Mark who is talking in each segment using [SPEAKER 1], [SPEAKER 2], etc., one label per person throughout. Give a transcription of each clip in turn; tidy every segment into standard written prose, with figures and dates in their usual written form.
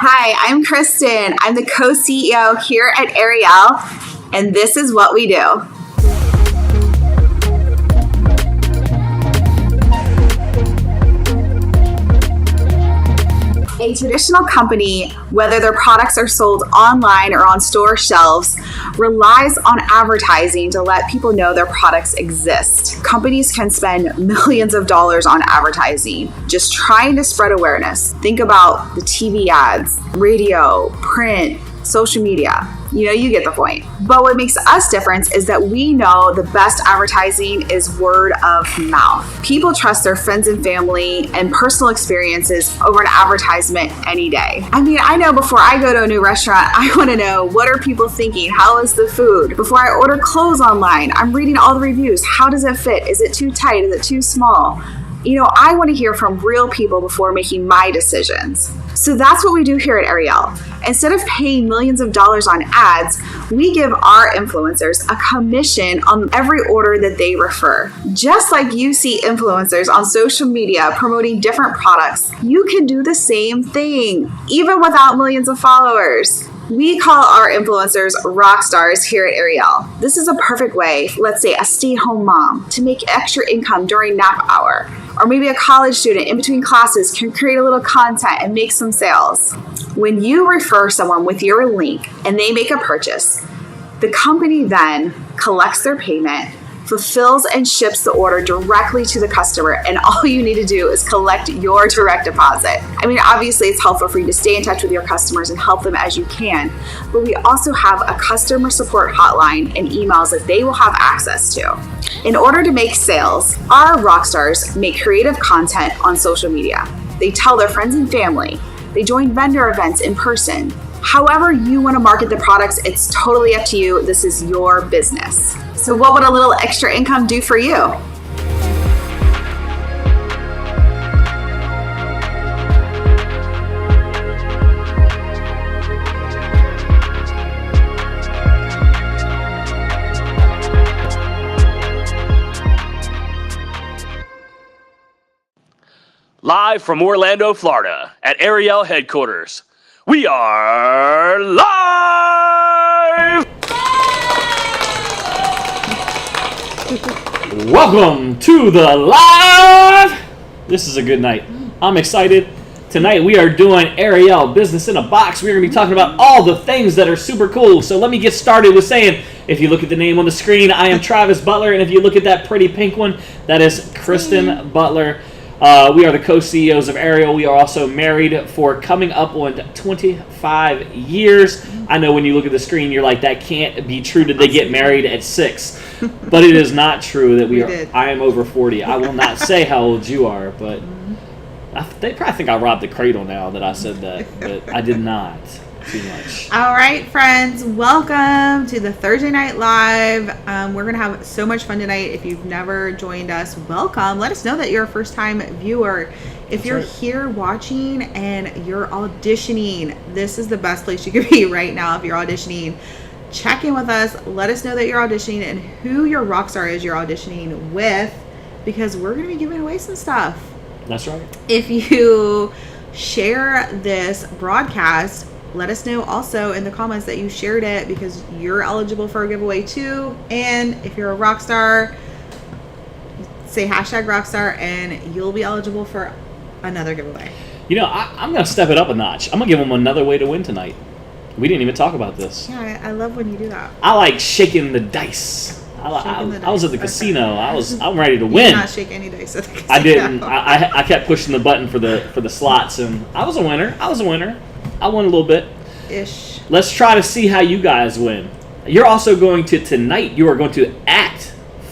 [SPEAKER 1] Hi, I'm Kristen. I'm the co-CEO here at Arieyl, and this is what we do. A traditional company, whether their products are sold online or on store shelves, relies on advertising to let people know their products exist. Companies can spend millions of dollars on advertising, just trying to spread awareness. Think about the TV ads, radio, print, social media. You get the point. But what makes us different is that we know the best advertising is word of mouth. People trust their friends and family and personal experiences over an advertisement any day. I know before I go to a new restaurant, I want to know, what are people thinking? How is the food? Before I order clothes online, I'm reading all the reviews. How does it fit? Is it too tight? Is it too small? I want to hear from real people before making my decisions. So that's what we do here at Arieyl. Instead of paying millions of dollars on ads, we give our influencers a commission on every order that they refer. Just like you see influencers on social media promoting different products, you can do the same thing, even without millions of followers. We call our influencers rock stars here at Arieyl. This is a perfect way, let's say a stay-at-home mom, to make extra income during nap hour. Or maybe a college student in between classes can create a little content and make some sales. When you refer someone with your link and they make a purchase, the company then collects their payment, fulfills and ships the order directly to the customer, and all you need to do is collect your direct deposit. Obviously it's helpful for you to stay in touch with your customers and help them as you can, but we also have a customer support hotline and emails that they will have access to. In order to make sales, our rock stars make creative content on social media. They tell their friends and family. They join vendor events in person. However you want to market the products, it's totally up to you. This is your business. So what would a little extra income do for you?
[SPEAKER 2] Live from Orlando, Florida, at Arieyl headquarters, we are live!
[SPEAKER 3] Welcome to the live! This is a good night. I'm excited. Tonight we are doing Arieyl Business in a Box. We're going to be talking about all the things that are super cool. So let me get started with saying, if you look at the name on the screen, I am Travis Butler, and if you look at that pretty pink one, that is Kristen Butler. We are the co-CEOs of Arieyl. We are also married for coming up on 25 years. I know when you look at the screen, you're like, that can't be true. Did they get married at 6? But it is not true that we are. Did. I am over 40. I will not say how old you are, but they probably think I robbed the cradle now that I said that, but I did not. Too much.
[SPEAKER 4] All right, friends, welcome to the Thursday Night Live. We're going to have so much fun tonight. If you've never joined us, welcome. Let us know that you're a first-time viewer. If you're here watching and you're auditioning, this is the best place you could be right now. If you're auditioning, check in with us. Let us know that you're auditioning and who your rock star is you're auditioning with, because we're going to be giving away some stuff.
[SPEAKER 3] That's right.
[SPEAKER 4] If you share this broadcast, let us know also in the comments that you shared it, because you're eligible for a giveaway too. And if you're a rock star, say #rockstar and you'll be eligible for another giveaway.
[SPEAKER 3] I'm going to step it up a notch. I'm going to give them another way to win tonight. We didn't even talk about this.
[SPEAKER 4] Yeah, I love when you do that.
[SPEAKER 3] I like shaking the dice. I was at the casino. I'm ready to win.
[SPEAKER 4] You did not shake any dice at the casino.
[SPEAKER 3] I didn't. I kept pushing the button for the slots, and I was a winner. I won a little bit.
[SPEAKER 4] Ish.
[SPEAKER 3] Let's try to see how you guys win. You're also going to, tonight, you are going to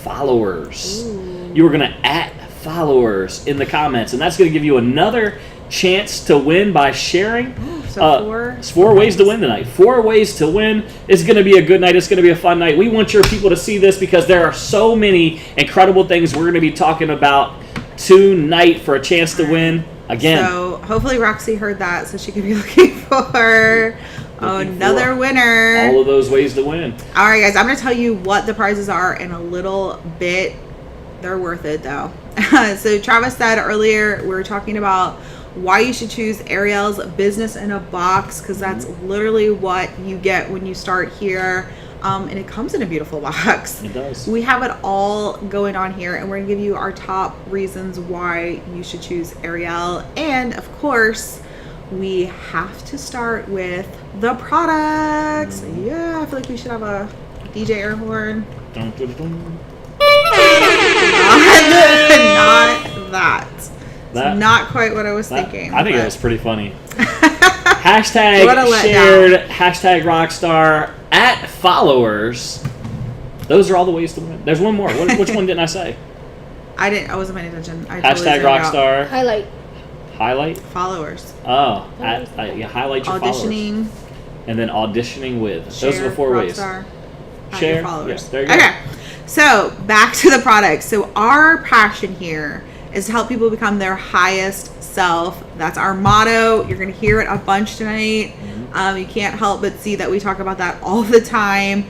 [SPEAKER 3] @followers. Ooh. You are going to @followers in the comments, and that's going to give you another chance to win by sharing.
[SPEAKER 4] So
[SPEAKER 3] four ways to win tonight. 4 ways to win. It's going to be a good night. It's going to be a fun night. We want your people to see this because there are so many incredible things we're going to be talking about tonight for a chance to win. Again.
[SPEAKER 4] So hopefully Roxy heard that, so she could be looking for another winner.
[SPEAKER 3] All of those ways to win.
[SPEAKER 4] All right, guys, I'm going to tell you what the prizes are in a little bit. They're worth it, though. So Travis said earlier, we were talking about why you should choose Ariel's Business in a Box, because that's literally what you get when you start here. And it comes in a beautiful box.
[SPEAKER 3] It does.
[SPEAKER 4] We have it all going on here, and we're going to give you our top reasons why you should choose Arieyl. And of course, we have to start with the products. Yeah, I feel like we should have a DJ air horn.
[SPEAKER 3] Dun, dun, dun.
[SPEAKER 4] Not that. It's not quite what I was thinking.
[SPEAKER 3] I think
[SPEAKER 4] but
[SPEAKER 3] it was pretty funny. Hashtag
[SPEAKER 4] What a letdown.
[SPEAKER 3] shared, hashtag Rockstar, @followers. Those are all the ways to win. There's one more. Which one didn't I say?
[SPEAKER 4] I wasn't paying attention. I
[SPEAKER 3] Hashtag
[SPEAKER 4] zoned out.
[SPEAKER 3] Rockstar.
[SPEAKER 5] Highlight.
[SPEAKER 4] Followers.
[SPEAKER 3] Oh, highlight your
[SPEAKER 4] Auditioning.
[SPEAKER 3] followers. And then auditioning with. Those are the 4 ways.
[SPEAKER 4] Rockstar,
[SPEAKER 3] Share.
[SPEAKER 4] your followers.
[SPEAKER 3] Yeah, there you go.
[SPEAKER 4] Okay. So back to the products. So our passion here is to help people become their highest self. That's our motto. You're going to hear it a bunch tonight. You can't help but see that we talk about that all the time.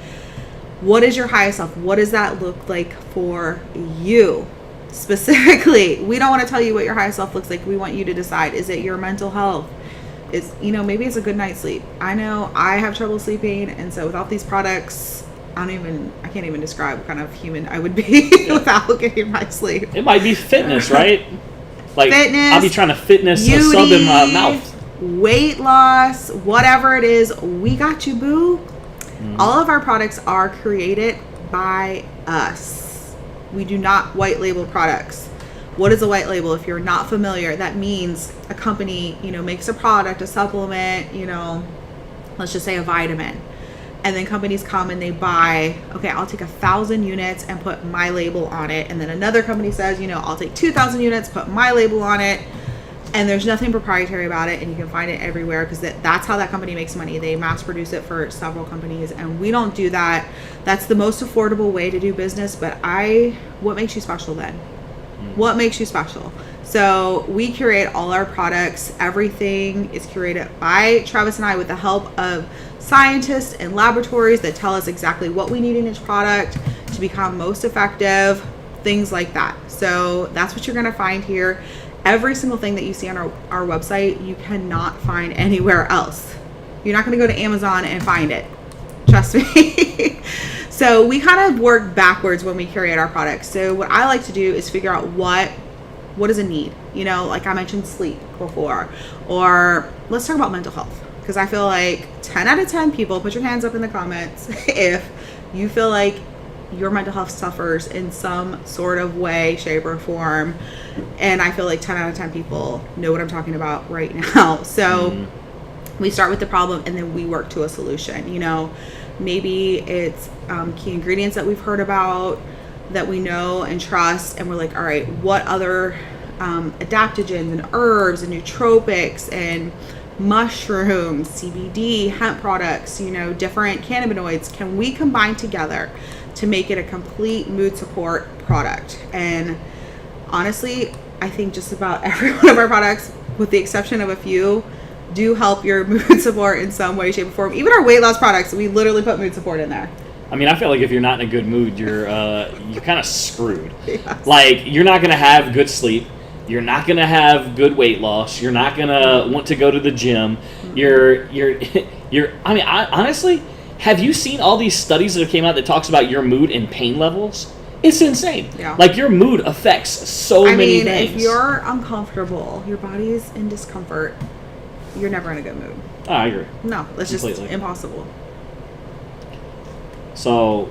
[SPEAKER 4] What is your highest self? What does that look like for you? Specifically, we don't want to tell you what your highest self looks like. We want you to decide. Is it your mental health? Is, maybe it's a good night's sleep. I know I have trouble sleeping, and so without these products, I can't even describe what kind of human I would be without getting my sleep.
[SPEAKER 3] It might be fitness, right? Like,
[SPEAKER 4] Fitness,
[SPEAKER 3] I'll be trying to fitness a sub in my mouth.
[SPEAKER 4] Weight loss, whatever it is, we got you, boo. All of our products are created by us. We do not white label products. What is a white label? If you're not familiar, that means a company, makes a product, a supplement, let's just say a vitamin. And then companies come and they buy, okay, I'll take 1,000 units and put my label on it. And then another company says, I'll take 2,000 units, put my label on it. And there's nothing proprietary about it, and you can find it everywhere because that's how that company makes money. They mass produce it for several companies, and we don't do that. That's the most affordable way to do business. But what makes you special then? What makes you special? So we curate all our products. Everything is curated by Travis and I with the help of scientists and laboratories that tell us exactly what we need in each product to become most effective, things like that. So that's what you're going to find here. Every single thing that you see on our website, you cannot find anywhere else. You're not going to go to Amazon and find it. Trust me. So we kind of work backwards when we curate our products. So what I like to do is figure out what is a need. Like I mentioned sleep before. Or let's talk about mental health. Because I feel like 10 out of 10 people, put your hands up in the comments if you feel like your mental health suffers in some sort of way, shape, or form. And I feel like 10 out of 10 people know what I'm talking about right now. So we start with the problem and then we work to a solution. Maybe it's key ingredients that we've heard about that we know and trust. And we're like, all right, what other adaptogens and herbs and nootropics and mushrooms, CBD, hemp products, different cannabinoids can we combine together to make it a complete mood support product? And honestly, I think just about every one of our products, with the exception of a few, do help your mood support in some way, shape, or form. Even our weight loss products, we literally put mood support in there.
[SPEAKER 3] I mean, I feel like if you're not in a good mood, you're kind of screwed.
[SPEAKER 4] Yes.
[SPEAKER 3] Like, you're not going to have good sleep. You're not going to have good weight loss. You're not going to want to go to the gym. Honestly, have you seen all these studies that have came out that talks about your mood and pain levels? It's insane.
[SPEAKER 4] Yeah.
[SPEAKER 3] Like, your mood affects so many things.
[SPEAKER 4] If you're uncomfortable, your body's in discomfort, you're never in a good mood.
[SPEAKER 3] Oh, I agree.
[SPEAKER 4] No, that's just
[SPEAKER 3] Completely.
[SPEAKER 4] impossible.
[SPEAKER 3] So,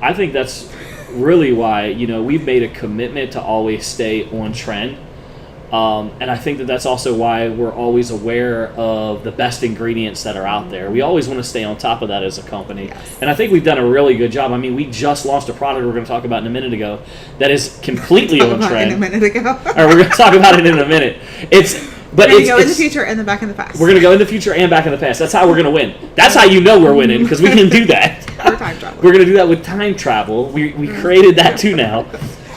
[SPEAKER 3] I think that's really why, we've made a commitment to always stay on trend. And I think that's also why we're always aware of the best ingredients that are out there. We always want to stay on top of that as a company.
[SPEAKER 4] Yes.
[SPEAKER 3] And I think we've done a really good job. I mean, we just launched a product we're going to talk about in a minute ago that is completely on trend.
[SPEAKER 4] In a minute ago.
[SPEAKER 3] Or we're going to talk about it in a minute.
[SPEAKER 4] We're going to go in the future and then back in the past.
[SPEAKER 3] We're going to go in the future and back in the past. That's how we're going to win. That's how you know we're winning, because we can do that.
[SPEAKER 4] Or time travel.
[SPEAKER 3] We're going to do that with time travel. We created that too now.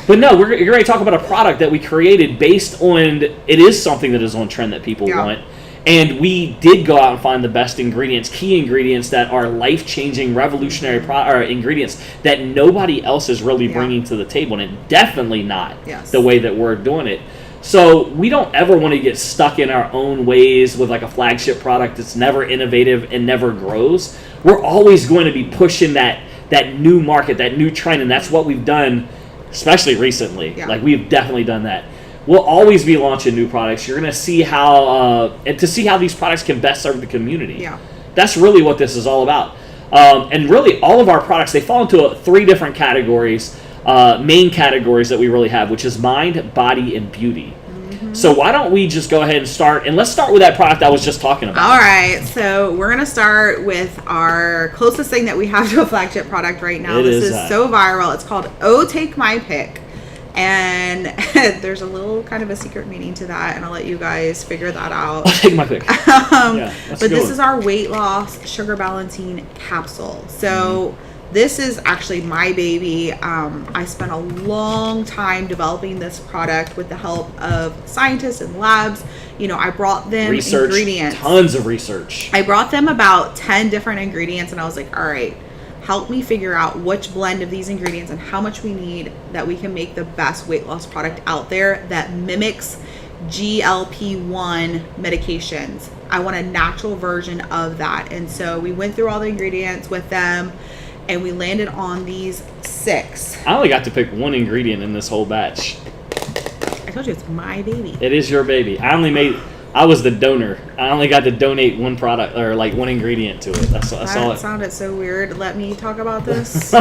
[SPEAKER 3] But no, you're going to talk about a product that we created based on, it is something that is on trend that people want. And we did go out and find the best ingredients, key ingredients that are life-changing, revolutionary ingredients that nobody else is really bringing to the table. And definitely not the way that we're doing it. So we don't ever want to get stuck in our own ways with like a flagship product that's never innovative and never grows. We're always going to be pushing that new market, that new trend, and that's what we've done, especially recently.
[SPEAKER 4] Yeah.
[SPEAKER 3] Like we've definitely done that. We'll always be launching new products. You're going to see how these products can best serve the community.
[SPEAKER 4] Yeah.
[SPEAKER 3] That's really what this is all about. And really, all of our products, they fall into 3 different categories, main categories that we really have, which is mind, body, and beauty. So why don't we just go ahead and start, and let's start with that product I was just talking about.
[SPEAKER 4] All right, so we're going to start with our closest thing that we have to a flagship product right now. This is so viral. It's called Oh Take My Pick. And there's a little kind of a secret meaning to that, and I'll let you guys figure that out.
[SPEAKER 3] I'll take my pick.
[SPEAKER 4] But this is our weight loss sugar balancing capsule. So this is actually my baby. I spent a long time developing this product with the help of scientists and labs. You know, I brought them ingredients.
[SPEAKER 3] Tons of research.
[SPEAKER 4] I brought them about 10 different ingredients, and I was like, all right, help me figure out which blend of these ingredients and how much we need that we can make the best weight loss product out there that mimics GLP-1 medications. I want a natural version of that. And so we went through all the ingredients with them, and we landed on these 6.
[SPEAKER 3] I only got to pick 1 ingredient in this whole batch.
[SPEAKER 4] I told you it's my baby.
[SPEAKER 3] It is your baby. I was the donor. I only got to donate 1 product or like 1 ingredient to it. That's all.
[SPEAKER 4] That sounded so weird. Let me talk about this. So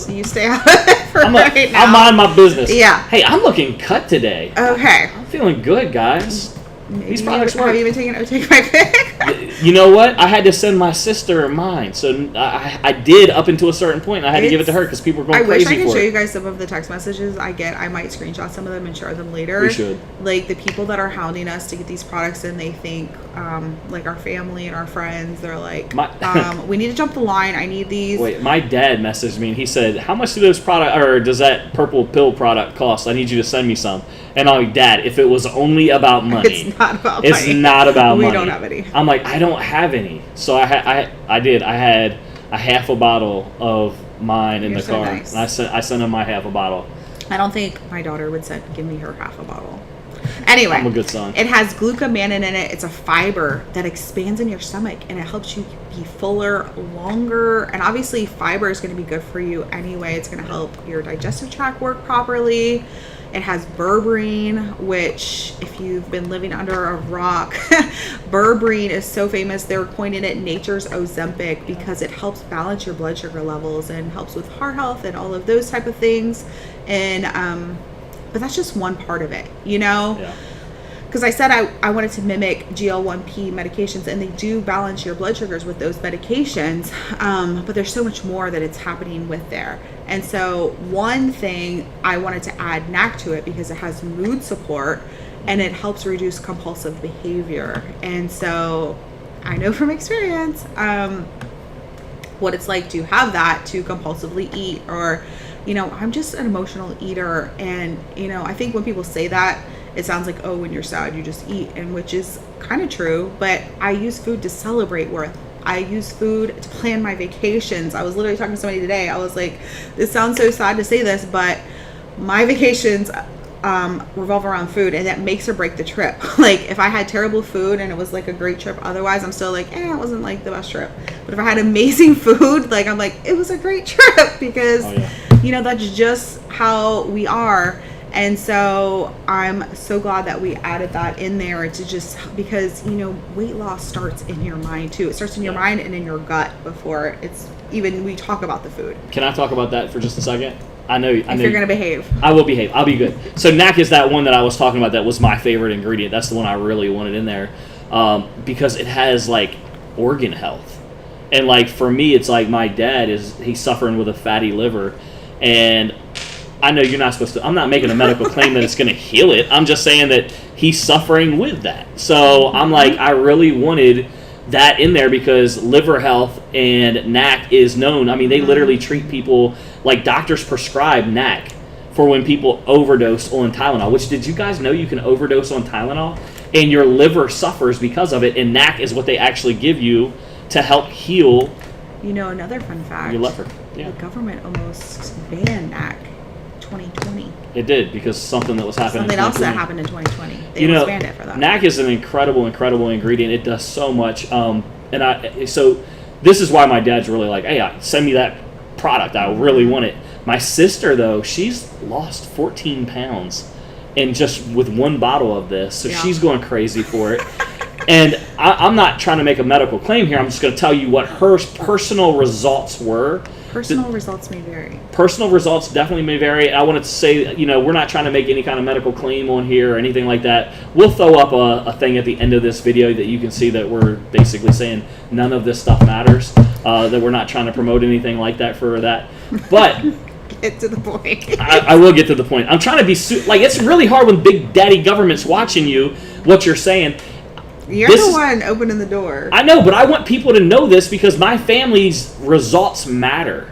[SPEAKER 4] you stay out of it for right now.
[SPEAKER 3] I'll mind my business.
[SPEAKER 4] Yeah.
[SPEAKER 3] Hey, I'm looking cut today.
[SPEAKER 4] Okay.
[SPEAKER 3] I'm feeling good, guys.
[SPEAKER 4] Maybe
[SPEAKER 3] These products work.
[SPEAKER 4] Have you been taking Oh Take My Pick?
[SPEAKER 3] You know what? I had to send my sister mine, so I did up until a certain point. I had to give it to her because people were going crazy for it.
[SPEAKER 4] I wish I could show you guys some of the text messages I get. I might screenshot some of them and share them later.
[SPEAKER 3] We should.
[SPEAKER 4] Like the people that are hounding us to get these products in, they think like our family and our friends. They're like, we need to jump the line. I need these.
[SPEAKER 3] Wait, my dad messaged me and he said, "How much do those does that purple pill product cost? I need you to send me some." And I'm like, "Dad, if it was only about money,
[SPEAKER 4] it's not about money.
[SPEAKER 3] It's not about money.
[SPEAKER 4] We don't have any."
[SPEAKER 3] I'm like, I don't have any. So I had a half a bottle of mine in the car.
[SPEAKER 4] Nice.
[SPEAKER 3] And I sent him my half a bottle.
[SPEAKER 4] I don't think my daughter would give me her half a bottle. Anyway,
[SPEAKER 3] I'm a good son.
[SPEAKER 4] It has glucomannan in it. It's a fiber that expands in your stomach, and it helps you be fuller longer. And obviously, fiber is going to be good for you anyway. It's going to help your digestive tract work properly. It has berberine, which if you've been living under a rock, berberine is so famous. They're coining it nature's Ozempic because it helps balance your blood sugar levels and helps with heart health and all of those type of things. And but that's just one part of it, you know?
[SPEAKER 3] Yeah.
[SPEAKER 4] Because I said I wanted to mimic GL1P medications, and they do balance your blood sugars with those medications, but there's so much more that it's happening with there. And so one thing, I wanted to add NAC to it because it has mood support, and it helps reduce compulsive behavior. And so I know from experience what it's like to have that, to compulsively eat, or, you know, I'm just an emotional eater. And, you know, I think when people say that, it sounds like, oh, when you're sad, you just eat, and which is kind of true, but I use food to celebrate with. I use food to plan my vacations. I was literally talking to somebody today. I was like, this sounds so sad to say this, but my vacations revolve around food, and that makes or break the trip. Like if I had terrible food and it was like a great trip, otherwise I'm still like, it wasn't like the best trip. But if I had amazing food, like I'm like, it was a great trip because, you know, that's just how we are. And so I'm so glad that we added that in there to just, because, you know, weight loss starts in your mind too. It starts in your mind and in your gut before it's even we talk about the food.
[SPEAKER 3] Can I talk about that for just a second? I know
[SPEAKER 4] if you're going to behave.
[SPEAKER 3] I will behave. I'll be good. So NAC is that one that I was talking about that was my favorite ingredient. That's the one I really wanted in there because it has like organ health. And like for me, it's like my dad he's suffering with a fatty liver, and I know you're not supposed to, I'm not making a medical claim that it's going to heal it. I'm just saying that he's suffering with that. So I'm like, I really wanted that in there because liver health and NAC is known. I mean, they literally treat people, like doctors prescribe NAC for when people overdose on Tylenol, which did you guys know you can overdose on Tylenol and your liver suffers because of it, and NAC is what they actually give you to help heal.
[SPEAKER 4] You know, another fun fact.
[SPEAKER 3] Your liver. Yeah.
[SPEAKER 4] The government almost banned NAC 2020.
[SPEAKER 3] It did, because something that was happening.
[SPEAKER 4] Something else that
[SPEAKER 3] 2020.
[SPEAKER 4] happened in 2020. They expand it for that.
[SPEAKER 3] NAC is an incredible ingredient. It does so much. So this is why my dad's really like, hey, send me that product. I really want it. My sister, though, she's lost 14 pounds and just with one bottle of this. So she's going crazy for it. And I'm not trying to make a medical claim here. I'm just going to tell you what her personal results were.
[SPEAKER 4] Personal results may vary.
[SPEAKER 3] Personal results definitely may vary. I wanted to say, we're not trying to make any kind of medical claim on here or anything like that. We'll throw up a thing at the end of this video that you can see that we're basically saying none of this stuff matters, that we're not trying to promote anything like that for that. But
[SPEAKER 4] get to the point.
[SPEAKER 3] I will get to the point. I'm trying to be it's really hard when big daddy government's watching you, what you're saying.
[SPEAKER 4] You're the one opening the door.
[SPEAKER 3] I know, but I want people to know this because my family's results matter.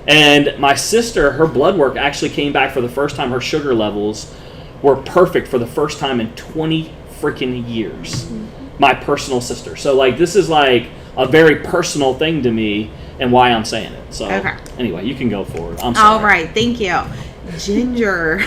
[SPEAKER 3] And my sister, her blood work actually came back for the first time. Her sugar levels were perfect for the first time in 20 freaking years. Mm-hmm. My personal sister. So, this is a very personal thing to me and why I'm saying it. So, Anyway, you can go forward. I'm sorry.
[SPEAKER 4] All right. Thank you. Ginger.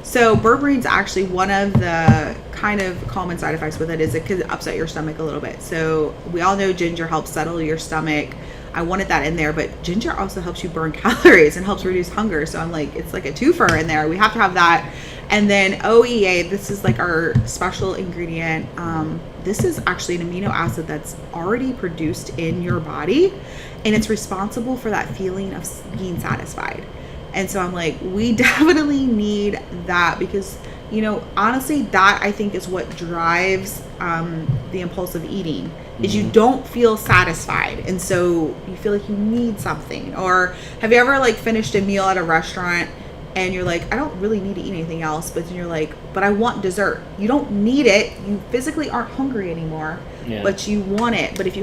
[SPEAKER 4] So berberene's actually one of the kind of common side effects with it is it could upset your stomach a little bit. So we all know ginger helps settle your stomach. I wanted that in there, but ginger also helps you burn calories and helps reduce hunger. So I'm it's like a twofer in there. We have to have that. And then OEA, this is our special ingredient. This is actually an amino acid that's already produced in your body, and it's responsible for that feeling of being satisfied. And so I'm we definitely need that because, honestly, that I think is what drives the impulsive eating is you don't feel satisfied. And so you feel like you need something. Or have you ever finished a meal at a restaurant and you're I don't really need to eat anything else, but then you're but I want dessert. You don't need it. You physically aren't hungry anymore, but you want it. But if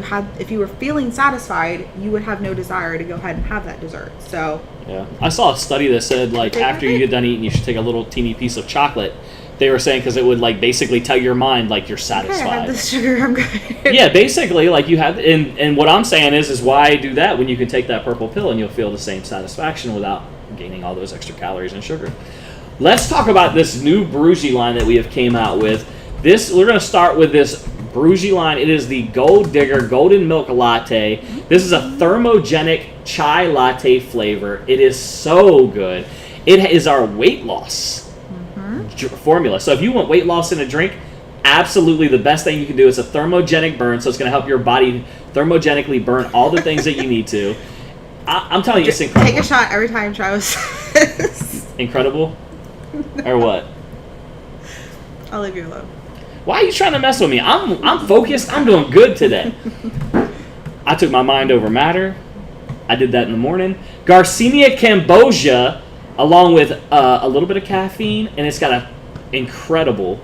[SPEAKER 4] you were feeling satisfied, you would have no desire to go ahead and have that dessert. So
[SPEAKER 3] yeah, I saw a study that said after you get done eating, you should take a little teeny piece of chocolate. They were saying because it would basically tell your mind you're satisfied.
[SPEAKER 4] I have this sugar, I'm good.
[SPEAKER 3] Yeah, basically you have, and what I'm saying is why do that when you can take that purple pill and you'll feel the same satisfaction without gaining all those extra calories and sugar. Let's talk about this new Brugie line that we have came out with. We're going to start with this Brugie line. It is the Gold Digger Golden Milk Latte. This is a thermogenic chai latte flavor. It is so good. It is our weight loss formula. So if you want weight loss in a drink, absolutely the best thing you can do is a thermogenic burn. So it's going to help your body thermogenically burn all the things that you need to. I'm telling you, it's incredible.
[SPEAKER 4] Take a shot every time Travis says.
[SPEAKER 3] Incredible? Or what?
[SPEAKER 4] I'll leave you alone.
[SPEAKER 3] Why are you trying to mess with me? I'm focused. I'm doing good today. I took my mind over matter. I did that in the morning. Garcinia Cambogia, along with a little bit of caffeine, and it's got an incredible...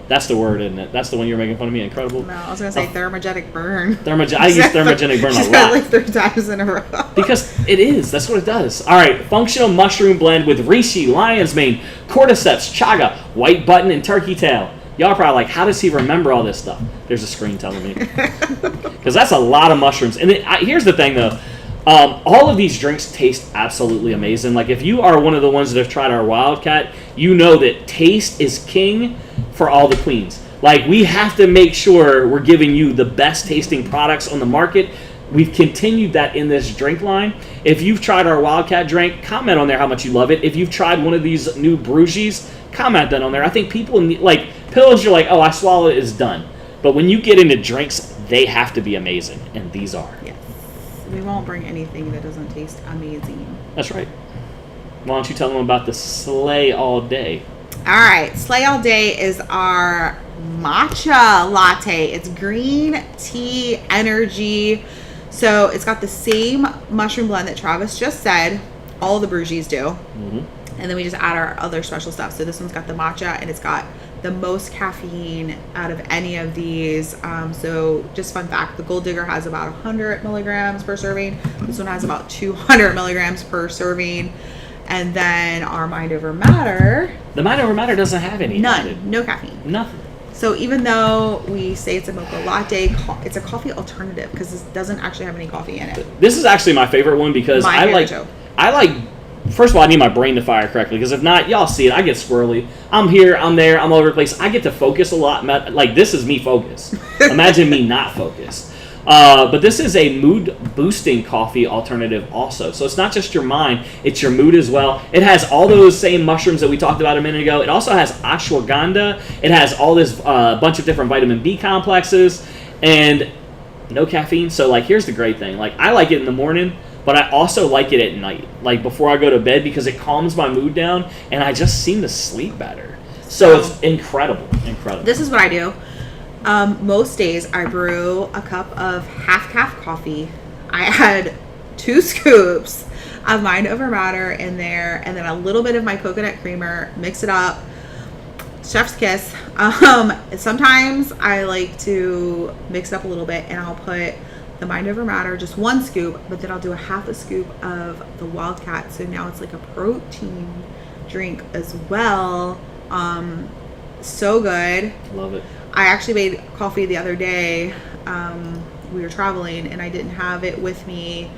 [SPEAKER 3] That's the word, isn't it? That's the one you were making fun of me, incredible?
[SPEAKER 4] No, I was going to say thermogenic burn.
[SPEAKER 3] I use thermogenic burn a lot.
[SPEAKER 4] 3 times in a row.
[SPEAKER 3] Because it is. That's what it does. All right, functional mushroom blend with reishi, lion's mane, cordyceps, chaga, white button, and turkey tail. Y'all are probably how does he remember all this stuff? There's a screen telling me. Because that's a lot of mushrooms. And here's the thing, though. All of these drinks taste absolutely amazing. If you are one of the ones that have tried our Wildcat, you know that taste is king for all the queens. We have to make sure we're giving you the best tasting products on the market. We've continued that in this drink line. If you've tried our Wildcat drink, comment on there how much you love it. If you've tried one of these new Brugies, comment that on there. I think people need, pills, you're oh, I swallow it, it's done. But when you get into drinks, they have to be amazing, and these are.
[SPEAKER 4] Yes. We won't bring anything that doesn't taste amazing.
[SPEAKER 3] That's right. Why don't you tell them about the Slay All Day?
[SPEAKER 4] All right. Slay All Day is our matcha latte. It's green tea energy. So it's got the same mushroom blend that Travis just said. All the Brugies do. Mm-hmm. And then we just add our other special stuff. So this one's got the matcha, and it's got the most caffeine out of any of these. So just fun fact, the Gold Digger has about 100 milligrams per serving. This one has about 200 milligrams per serving. And then our Mind Over Matter.
[SPEAKER 3] The Mind Over Matter doesn't have any.
[SPEAKER 4] None. No caffeine.
[SPEAKER 3] Nothing.
[SPEAKER 4] So even though we say it's a mocha latte, it's a coffee alternative because this doesn't actually have any coffee in it.
[SPEAKER 3] This is actually my favorite one because I like first of all, I need my brain to fire correctly, because if not, y'all see it. I get squirrely. I'm here, I'm there, I'm all over the place. I get to focus a lot. Like, this is me focused. Imagine me not focused. But this is a mood-boosting coffee alternative also. So it's not just your mind, it's your mood as well. It has all those same mushrooms that we talked about a minute ago. It also has ashwagandha. It has all this bunch of different vitamin B complexes and no caffeine. So, like, here's the great thing. Like, I like it in the morning, but I also like it at night, like before I go to bed, because it calms my mood down and I just seem to sleep better. So it's incredible.
[SPEAKER 4] This is what I do. Most days I brew a cup of half-calf coffee. I add 2 scoops of Mind Over Matter in there, and then a little bit of my coconut creamer, mix it up. Chef's kiss. Sometimes I like to mix it up a little bit, and I'll put the Mind Over Matter, just 1 scoop, but then I'll do a half a scoop of the Wildcat. So now it's like a protein drink as well. So good.
[SPEAKER 3] Love it.
[SPEAKER 4] I actually made coffee the other day. We were traveling and I didn't have it with me,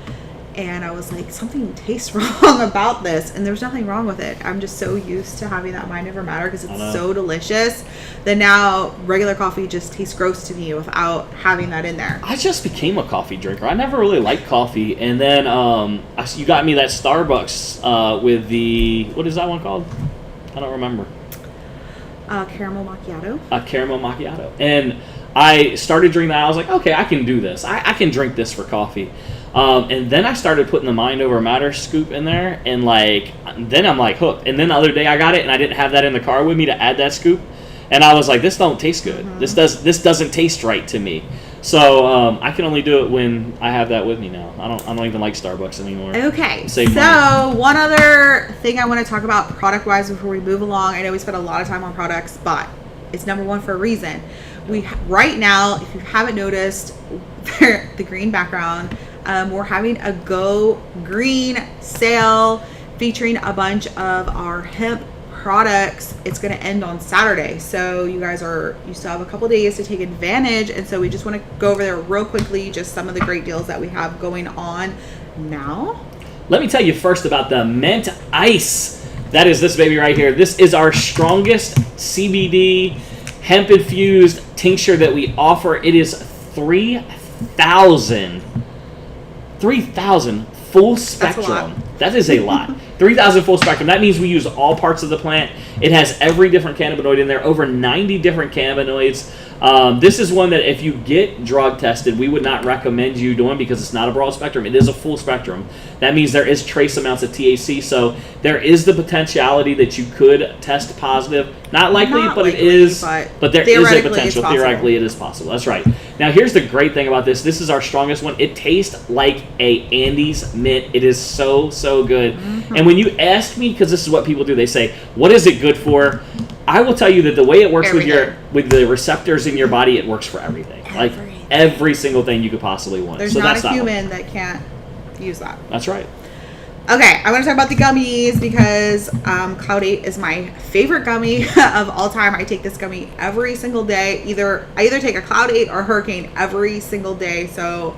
[SPEAKER 4] and I was like, something tastes wrong about this, and there's nothing wrong with it. I'm just so used to having that Mind Over Matter because it's so delicious that now regular coffee just tastes gross to me without having that in there.
[SPEAKER 3] I just became a coffee drinker. I never really liked coffee, and then you got me that Starbucks with the, what is that one called? I don't remember.
[SPEAKER 4] Caramel macchiato.
[SPEAKER 3] Caramel macchiato. And I started drinking that. I was like, okay, I can do this. I can drink this for coffee. And then I started putting the Mind Over Matter scoop in there, and then I'm like hooked. And then the other day I got it, and I didn't have that in the car with me to add that scoop, and I was like, this don't taste good. Mm-hmm. This doesn't taste right to me. So I can only do it when I have that with me now. I don't even like Starbucks anymore.
[SPEAKER 4] Okay. So one other thing I want to talk about product wise before we move along. I know we spent a lot of time on products, but it's number 1 for a reason. Right now, if you haven't noticed, the green background, we're having a Go Green sale featuring a bunch of our hemp products. It's going to end on Saturday, so you still have a couple days to take advantage, and so we just want to go over there real quickly, just some of the great deals that we have going on now.
[SPEAKER 3] Let me tell you first about the Mint Ice. That is this baby right here. This is our strongest CBD hemp infused tincture that we offer. It is 3,000 full spectrum. That is a lot. 3,000 full spectrum. That means we use all parts of the plant. It has every different cannabinoid in there, over 90 different cannabinoids. This is one that if you get drug tested, we would not recommend you doing, because it's not a broad spectrum. It is a full spectrum. That means there is trace amounts of THC, so there is the potentiality that you could test positive. Not likely, but there is a potential. Theoretically, it is possible. That's right. Now, here's the great thing about this. This is our strongest one. It tastes like a Andes mint. It is so, so good. Mm-hmm. And when you ask me, because this is what people do, they say, what is it good for? I will tell you that the way it works with the receptors in your body, it works for everything. Like every single thing you could possibly want.
[SPEAKER 4] There's not a human that can't use that.
[SPEAKER 3] That's right.
[SPEAKER 4] Okay, I want to talk about the gummies because Cloud 8 is my favorite gummy of all time. I take this gummy every single day. I either take a Cloud 8 or Hurricane every single day. So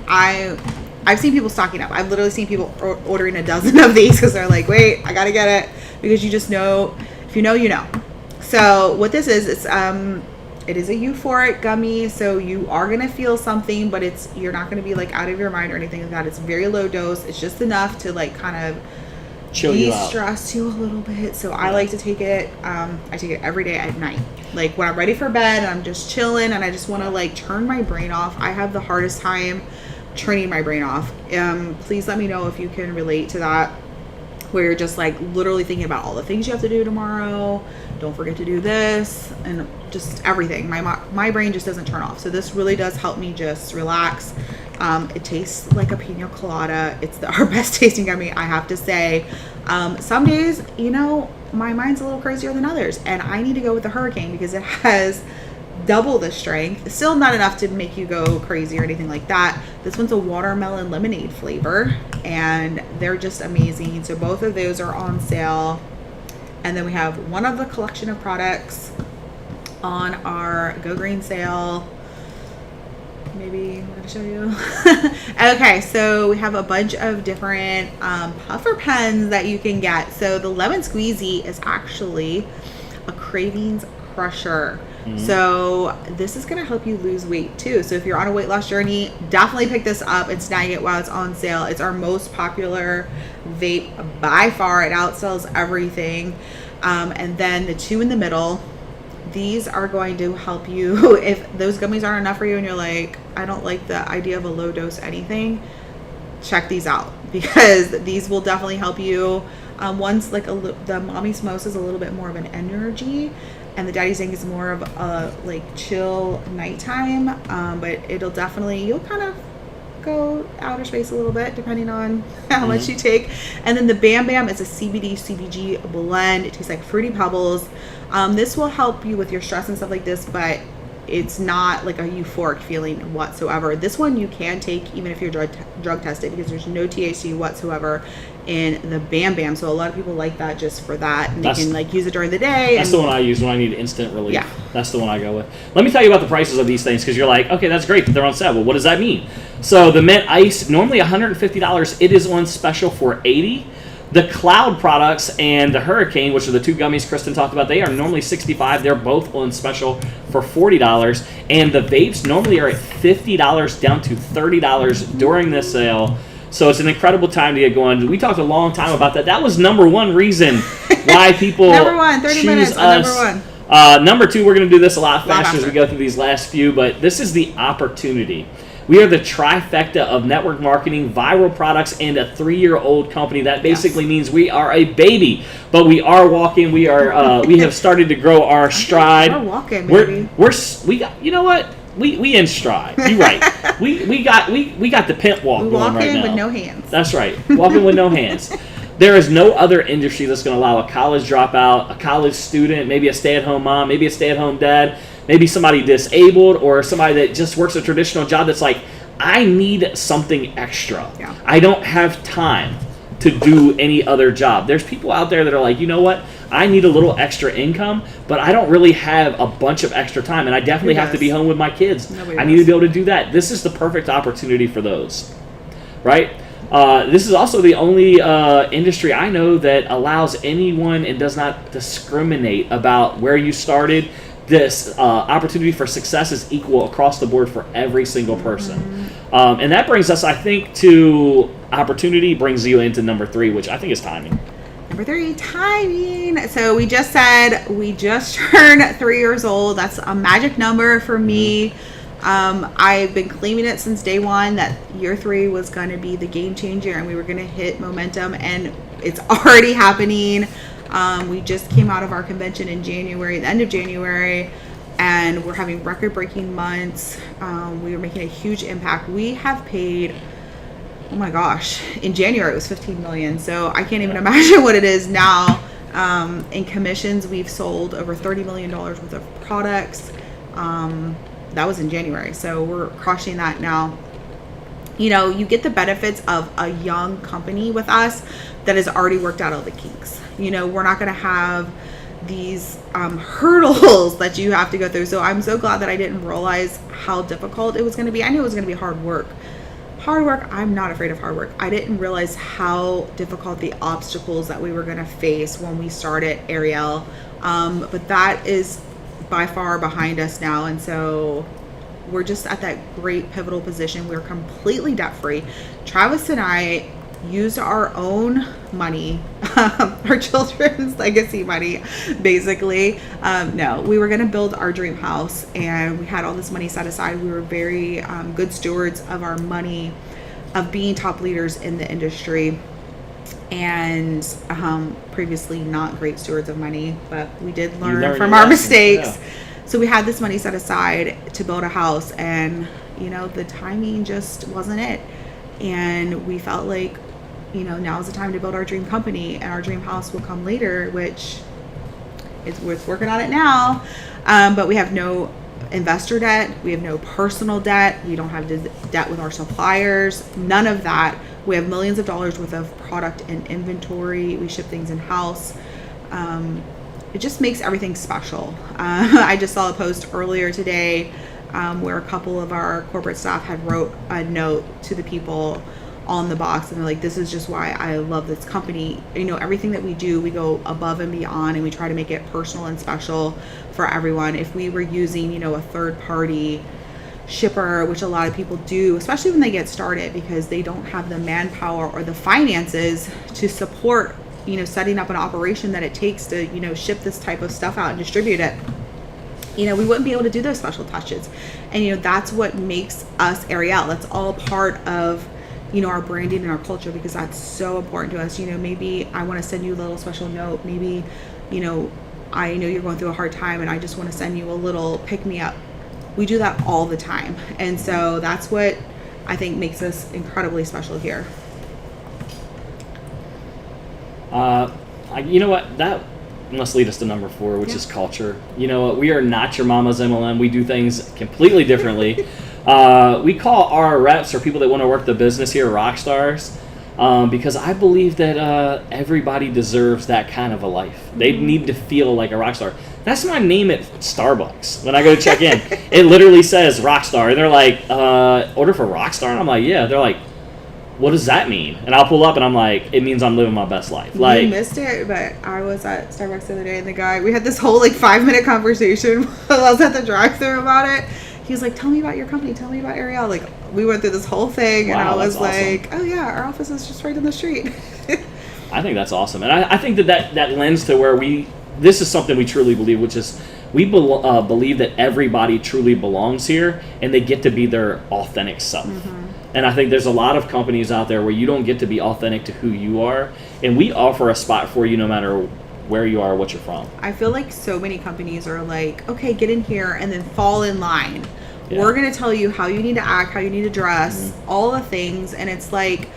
[SPEAKER 4] I've seen people stocking up. I've literally seen people ordering a dozen of these because they're like, wait, I got to get it, because you just know. If you know, you know. So what this is, it is a euphoric gummy, so you are going to feel something, but you're not going to be like out of your mind or anything like that. It's very low dose. It's just enough to like kind of de-stress you a little bit. So I like to take it, I take it every day at night. Like when I'm ready for bed and I'm just chilling and I just want to like turn my brain off. I have the hardest time turning my brain off. Please let me know if you can relate to that, where you're just like literally thinking about all the things you have to do tomorrow. Don't forget to do this, and just everything. My brain just doesn't turn off. So this really does help me just relax. It tastes like a pina colada. It's our best tasting gummy, I have to say. Some days, my mind's a little crazier than others, and I need to go with the Hurricane because it has double the strength. Still not enough to make you go crazy or anything like that. This one's a watermelon lemonade flavor, and they're just amazing. So both of those are on sale. And then we have one of the collection of products on our Go Green sale. maybe I'm going to show you. Okay, so we have a bunch of different puffer pens that you can get. So the Lemon Squeezy is actually a cravings crusher. So this is going to help you lose weight too. So if you're on a weight loss journey, definitely pick this up and snag it while it's on sale. It's our most popular vape by far. It outsells everything. And then the two in the middle, these are going to help you. If those gummies aren't enough for you and you're like, I don't like the idea of a low dose anything, check these out, because these will definitely help you. One's like the Mommy Smokes is a little bit more of an energy, and the Daddy Zing is more of a like chill nighttime. But it'll definitely, you'll kind of go outer space a little bit depending on how much you take. And then the Bam Bam is a CBD CBG blend. It tastes like Fruity Pebbles. This will help you with your stress and stuff like this, but it's not like a euphoric feeling whatsoever. This one you can take even if you're drug tested, because there's no THC whatsoever in the Bam Bam. So a lot of people like that just for that, and they can like use it during the day.
[SPEAKER 3] That's the one I use when I need instant relief.
[SPEAKER 4] Yeah.
[SPEAKER 3] That's the one I go with. Let me tell you about the prices of these things, because you're like, okay, that's great that they're on sale. Well, what does that mean? So the Mint Ice, normally $150. It is on special for $80. The Cloud products and the Hurricane, which are the two gummies Kristen talked about, they are normally $65. They're both on special for $40. And the vapes normally are at $50 down to $30 during this sale. So it's an incredible time to get going. We talked a long time about that. That was number one reason why people
[SPEAKER 4] Number one, 30
[SPEAKER 3] choose
[SPEAKER 4] minutes on number one.
[SPEAKER 3] Number two, we're going to do this a lot faster as we go through these last few, but this is the opportunity. We are the trifecta of network marketing, viral products, and a 3-year-old company. That basically means we are a baby, but we are walking. We are. We have started to grow our stride.
[SPEAKER 4] We're walking, baby.
[SPEAKER 3] We got. You know what? We in stride. You're right. we got the pimp walk going right now.
[SPEAKER 4] Walking with no hands.
[SPEAKER 3] That's right. Walking with no hands. There is no other industry that's going to allow a college dropout, a college student, maybe a stay-at-home mom, maybe a stay-at-home dad, maybe somebody disabled, or somebody that just works a traditional job that's like, I need something extra.
[SPEAKER 4] Yeah.
[SPEAKER 3] I don't have time to do any other job. There's people out there that are like, you know what? I need a little extra income, but I don't really have a bunch of extra time, and I definitely have to be home with my kids. I need to be able to do that. This is the perfect opportunity for those, right? This is also the only industry I know that allows anyone and does not discriminate about where you started. This opportunity for success is equal across the board for every single person. And that brings us, I think, to opportunity brings you into number 3, which I think is timing.
[SPEAKER 4] Number 3, timing. So we just said we just turned 3 years old. That's a magic number for me. I've been claiming it since day one that year 3 was going to be the game changer and we were going to hit momentum, and it's already happening. We just came out of our convention in January, the end of January, and we're having record-breaking months. We are making a huge impact. We have paid, oh my gosh, in January it was $15 million. So I can't even imagine what it is now. In commissions, we've sold over $30 million worth of products. That was in January. So we're crushing that now. You know, you get the benefits of a young company with us that has already worked out all the kinks. You know, we're not going to have these hurdles that you have to go through. So I'm so glad that I didn't realize how difficult it was going to be. I knew it was going to be hard work. I'm not afraid of hard work. I didn't realize how difficult the obstacles that we were going to face when we started Arieyl. But that is by far behind us now. And so we're just at that great pivotal position. We're completely debt free. Travis and I used our own money, our children's legacy money, basically. No, we were going to build our dream house and we had all this money set aside. We were very good stewards of our money, of being top leaders in the industry, and previously not great stewards of money, but we did learn from our mistakes. Yeah. So we had this money set aside to build a house, and you know, the timing just wasn't it. And we felt like, you know, now's the time to build our dream company, and our dream house will come later, which is we're working on it now. But we have no investor debt. We have no personal debt. We don't have debt with our suppliers. None of that. We have millions of dollars worth of product and inventory. We ship things in-house. It just makes everything special. I just saw a post earlier today where a couple of our corporate staff had wrote a note to the people on the box, and they're like, this is just why I love this company. Everything that we do, we go above and beyond, and we try to make it personal and special for everyone. If we were using, a third party shipper, which a lot of people do, especially when they get started, because they don't have the manpower or the finances to support, setting up an operation that it takes to, ship this type of stuff out and distribute it. We wouldn't be able to do those special touches. And, that's what makes us Arieyl. That's all part of our branding and our culture, because that's so important to us. Maybe I want to send you a little special note. Maybe, I know you're going through a hard time and I just want to send you a little pick me up. We do that all the time. And so that's what I think makes us incredibly special here.
[SPEAKER 3] You know what? That must lead us to number 4, which is culture. You know what? We are not your mama's MLM. We do things completely differently. We call our reps, or people that want to work the business here, rock stars, because I believe that everybody deserves that kind of a life. They need to feel like a rock star. That's my name at Starbucks. When I go to check in, it literally says rock star. And they're like, order for rock star? And I'm like, yeah. They're like, what does that mean? And I'll pull up and I'm like, it means I'm living my best life. Like,
[SPEAKER 4] you missed it, but I was at Starbucks the other day, and the guy, we had this whole 5-minute conversation while I was at the drive-thru about it. He was like, tell me about your company, tell me about Arieyl. We went through this whole thing, and I was like, awesome. Oh yeah, our office is just right in the street.
[SPEAKER 3] I think that's awesome. And I think that lends to where this is something we truly believe, which is we believe that everybody truly belongs here and they get to be their authentic self. Mm-hmm. And I think there's a lot of companies out there where you don't get to be authentic to who you are, and we offer a spot for you no matter where you are, what you're from. I
[SPEAKER 4] feel like so many companies are like, okay, get in here and then fall in line. Yeah. We're going to tell you how you need to act, how you need to dress, all the things. And it's like,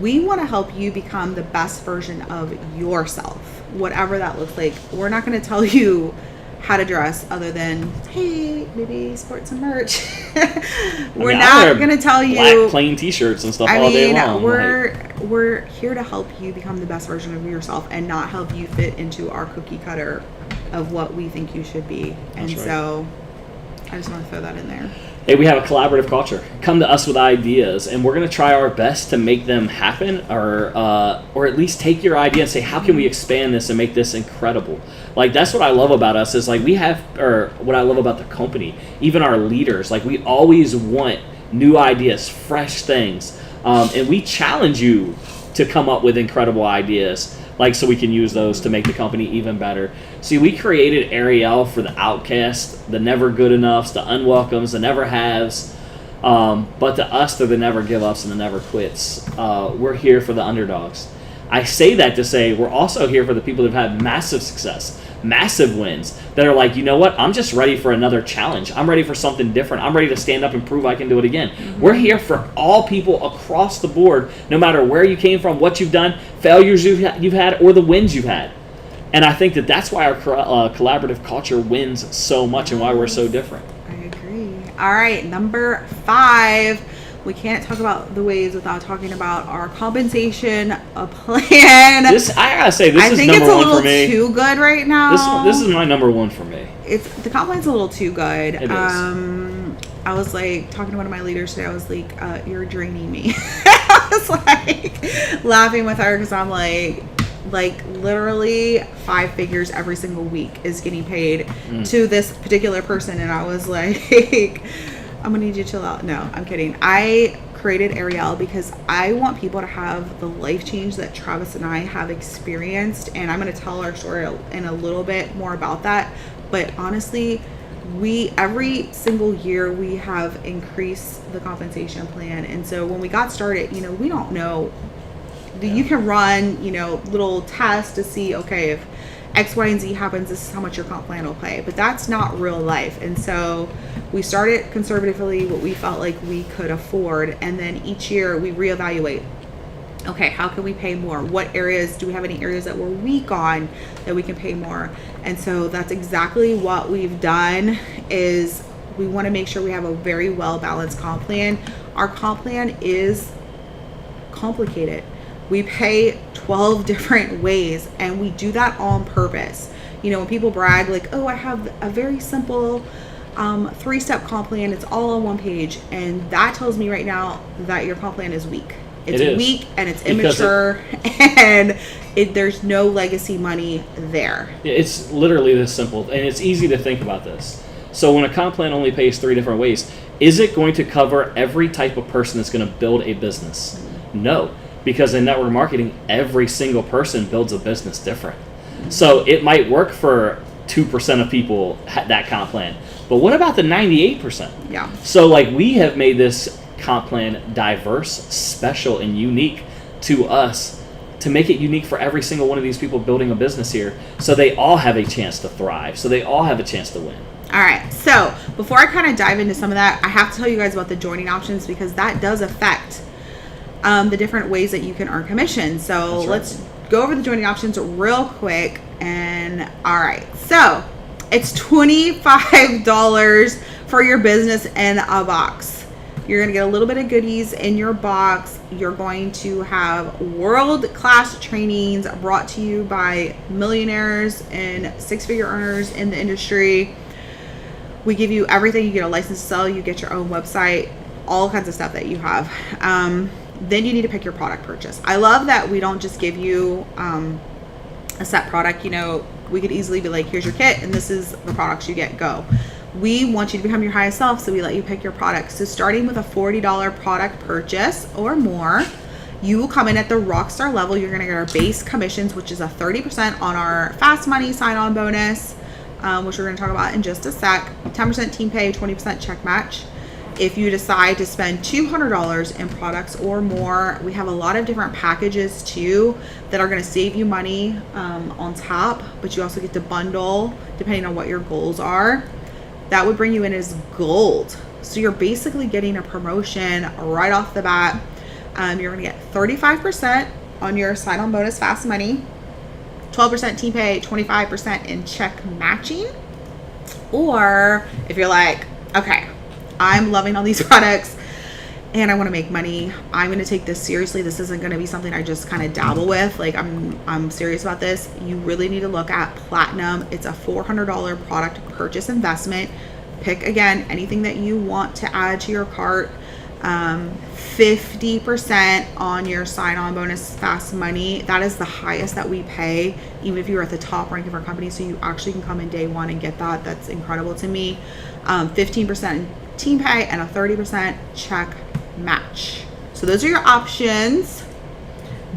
[SPEAKER 4] we want to help you become the best version of yourself, whatever that looks like. We're not going to tell you how to dress other than, hey, maybe sport some merch. We're not going to tell you
[SPEAKER 3] black plain t-shirts and stuff all day long.
[SPEAKER 4] We're here to help you become the best version of yourself and not help you fit into our cookie cutter of what we think you should be. And so I just want to throw that in there.
[SPEAKER 3] Hey, we have a collaborative culture. Come to us with ideas, and we're going to try our best to make them happen, or at least take your idea and say, how can we expand this and make this incredible? That's what I love about us is what I love about the company, even our leaders. We always want new ideas, fresh things, and we challenge you to come up with incredible ideas. So we can use those to make the company even better. See, we created Arieyl for the outcast, the never good enoughs, the unwelcomes, the never haves. But to us, they're the never give ups and the never quits. We're here for the underdogs. I say that to say we're also here for the people that have had massive success, massive wins, that are like, you know what, I'm just ready for another challenge. I'm ready for something different. I'm ready to stand up and prove I can do it again. Mm-hmm. We're here for all people across the board, no matter where you came from, what you've done, failures you've had, or the wins you've had. And I think that's why our collaborative culture wins so much and why we're so different.
[SPEAKER 4] I agree. All right, number 5. We can't talk about the ways without talking about our compensation plan.
[SPEAKER 3] I gotta say, this is number 1 for me. I think it's a little
[SPEAKER 4] too good right now.
[SPEAKER 3] This is my number 1 for me.
[SPEAKER 4] The comp plan's a little too good.
[SPEAKER 3] It is.
[SPEAKER 4] I was talking to one of my leaders today. I was like, "You're draining me." I was laughing with her because I'm like literally 5 figures every single week is getting paid to this particular person, and I was like. I'm gonna need you to chill out. No, I'm kidding. I created Arieyl because I want people to have the life change that Travis and I have experienced, and I'm gonna tell our story in a little bit more about that. But honestly, every single year we have increased the compensation plan, and so when we got started, we don't know. You can run, little tests to see, okay, if X, Y, and Z happens, this is how much your comp plan will pay. But that's not real life. And so we started conservatively, what we felt like we could afford. And then each year we reevaluate. Okay, how can we pay more? What areas, do we have any areas that we're weak on that we can pay more? And so that's exactly what we've done is we want to make sure we have a very well-balanced comp plan. Our comp plan is complicated. We pay 12 different ways, and we do that on purpose. When people brag oh, I have a very simple 3-step comp plan. It's all on one page, and that tells me right now that your comp plan is weak. It's weak and it's immature, and there's no legacy money there.
[SPEAKER 3] It's literally this simple, and it's easy to think about this. So when a comp plan only pays 3 different ways, is it going to cover every type of person that's going to build a business? No, because in network marketing, every single person builds a business different. So it might work for 2% of people, that comp plan, but what about the 98%?
[SPEAKER 4] Yeah.
[SPEAKER 3] So like, we have made this comp plan diverse, special, and unique to us to make it unique for every single one of these people building a business here, so they all have a chance to thrive, so they all have a chance to win.
[SPEAKER 4] All right, so before I kind of dive into some of that, I have to tell you guys about the joining options, because that does affect the different ways that you can earn commission. So let's go over the joining options real quick. And all right, so it's $25 for your business in a box. You're going to get a little bit of goodies in your box. You're going to have world-class trainings brought to you by millionaires and 6-figure earners in the industry. We give you everything. You get a license to sell. You get your own website, all kinds of stuff that you have. Then you need to pick your product purchase. I love that we don't just give you a set product. You know, we could easily be like, here's your kit, and this is the products you get, go. We want you to become your highest self, so we let you pick your products. So starting with a $40 product purchase or more, you will come in at the rockstar level. You're going to get our base commissions, which is a 30% on our fast money sign-on bonus, which we're going to talk about in just a sec. 10% team pay, 20% check match. If you decide to spend $200 in products or more, we have a lot of different packages too that are going to save you money on top, but you also get to bundle depending on what your goals are. That would bring you in as gold. So you're basically getting a promotion right off the bat. You're going to get 35% on your sign-on bonus fast money, 12% team pay, 25% in check matching. Or if you're like, okay, I'm loving all these products and I want to make money, I'm going to take this seriously. This isn't going to be something I just kind of dabble with. Like, I'm serious about this. You really need to look at Platinum. It's a $400 product purchase investment. Pick, again, anything that you want to add to your cart. 50% on your sign-on bonus fast money. That is the highest that we pay, even if you're at the top rank of our company. So you actually can come in day one and get that. That's incredible to me. 15% team pay and a 30% check match. So those are your options.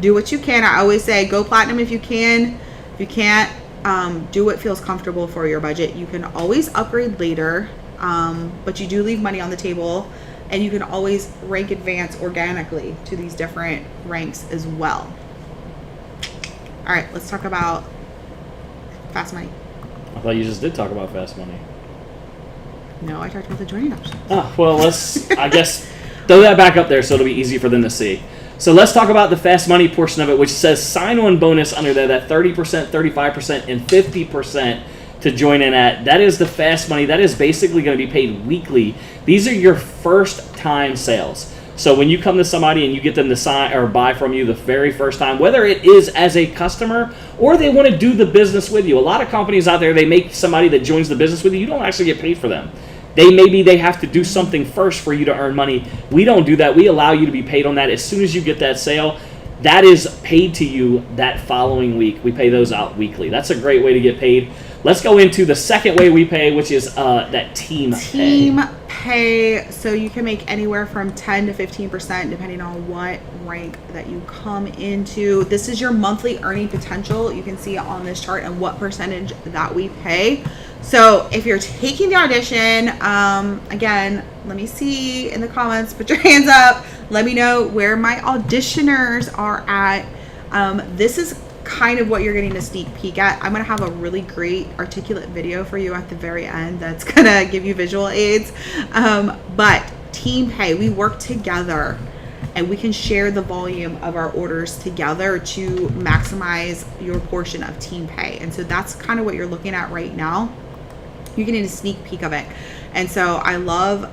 [SPEAKER 4] Do what you can. I always say go platinum if you can. If you can't, do what feels comfortable for your budget. You can always upgrade later, but you do leave money on the table, and you can always rank advance organically to these different ranks as well. All right, let's talk about fast money.
[SPEAKER 3] I thought you just did talk about fast money.
[SPEAKER 4] No, I talked about the joining options.
[SPEAKER 3] Oh, well, let's, I guess, throw that back up there so it'll be easy for them to see. So let's talk about the fast money portion of it, which says sign-on bonus under there, that 30%, 35%, and 50% to join in at. That is the fast money. That is basically going to be paid weekly. These are your first-time sales. So when you come to somebody and you get them to sign or buy from you the very first time, whether it is as a customer or they want to do the business with you. A lot of companies out there, they make somebody that joins the business with you. You don't actually get paid for them. They have to do something first for you to earn money. We don't do that. We allow you to be paid on that as soon as you get that sale. That is paid to you that following week. We pay those out weekly. That's a great way to get paid. Let's go into the second way we pay, which is that team
[SPEAKER 4] pay. So you can make anywhere from 10 to 15% depending on what rank that you come into. This is your monthly earning potential. You can see it on this chart and what percentage that we pay. So if you're taking the audition, again, let me see in the comments, put your hands up. Let me know where my auditioners are at. This is kind of what you're getting a sneak peek at. I'm going to have a really great articulate video for you at the very end that's going to give you visual aids. But team pay, we work together and we can share the volume of our orders together to maximize your portion of team pay. And so that's kind of what you're looking at right now. You're getting a sneak peek of it. And so I love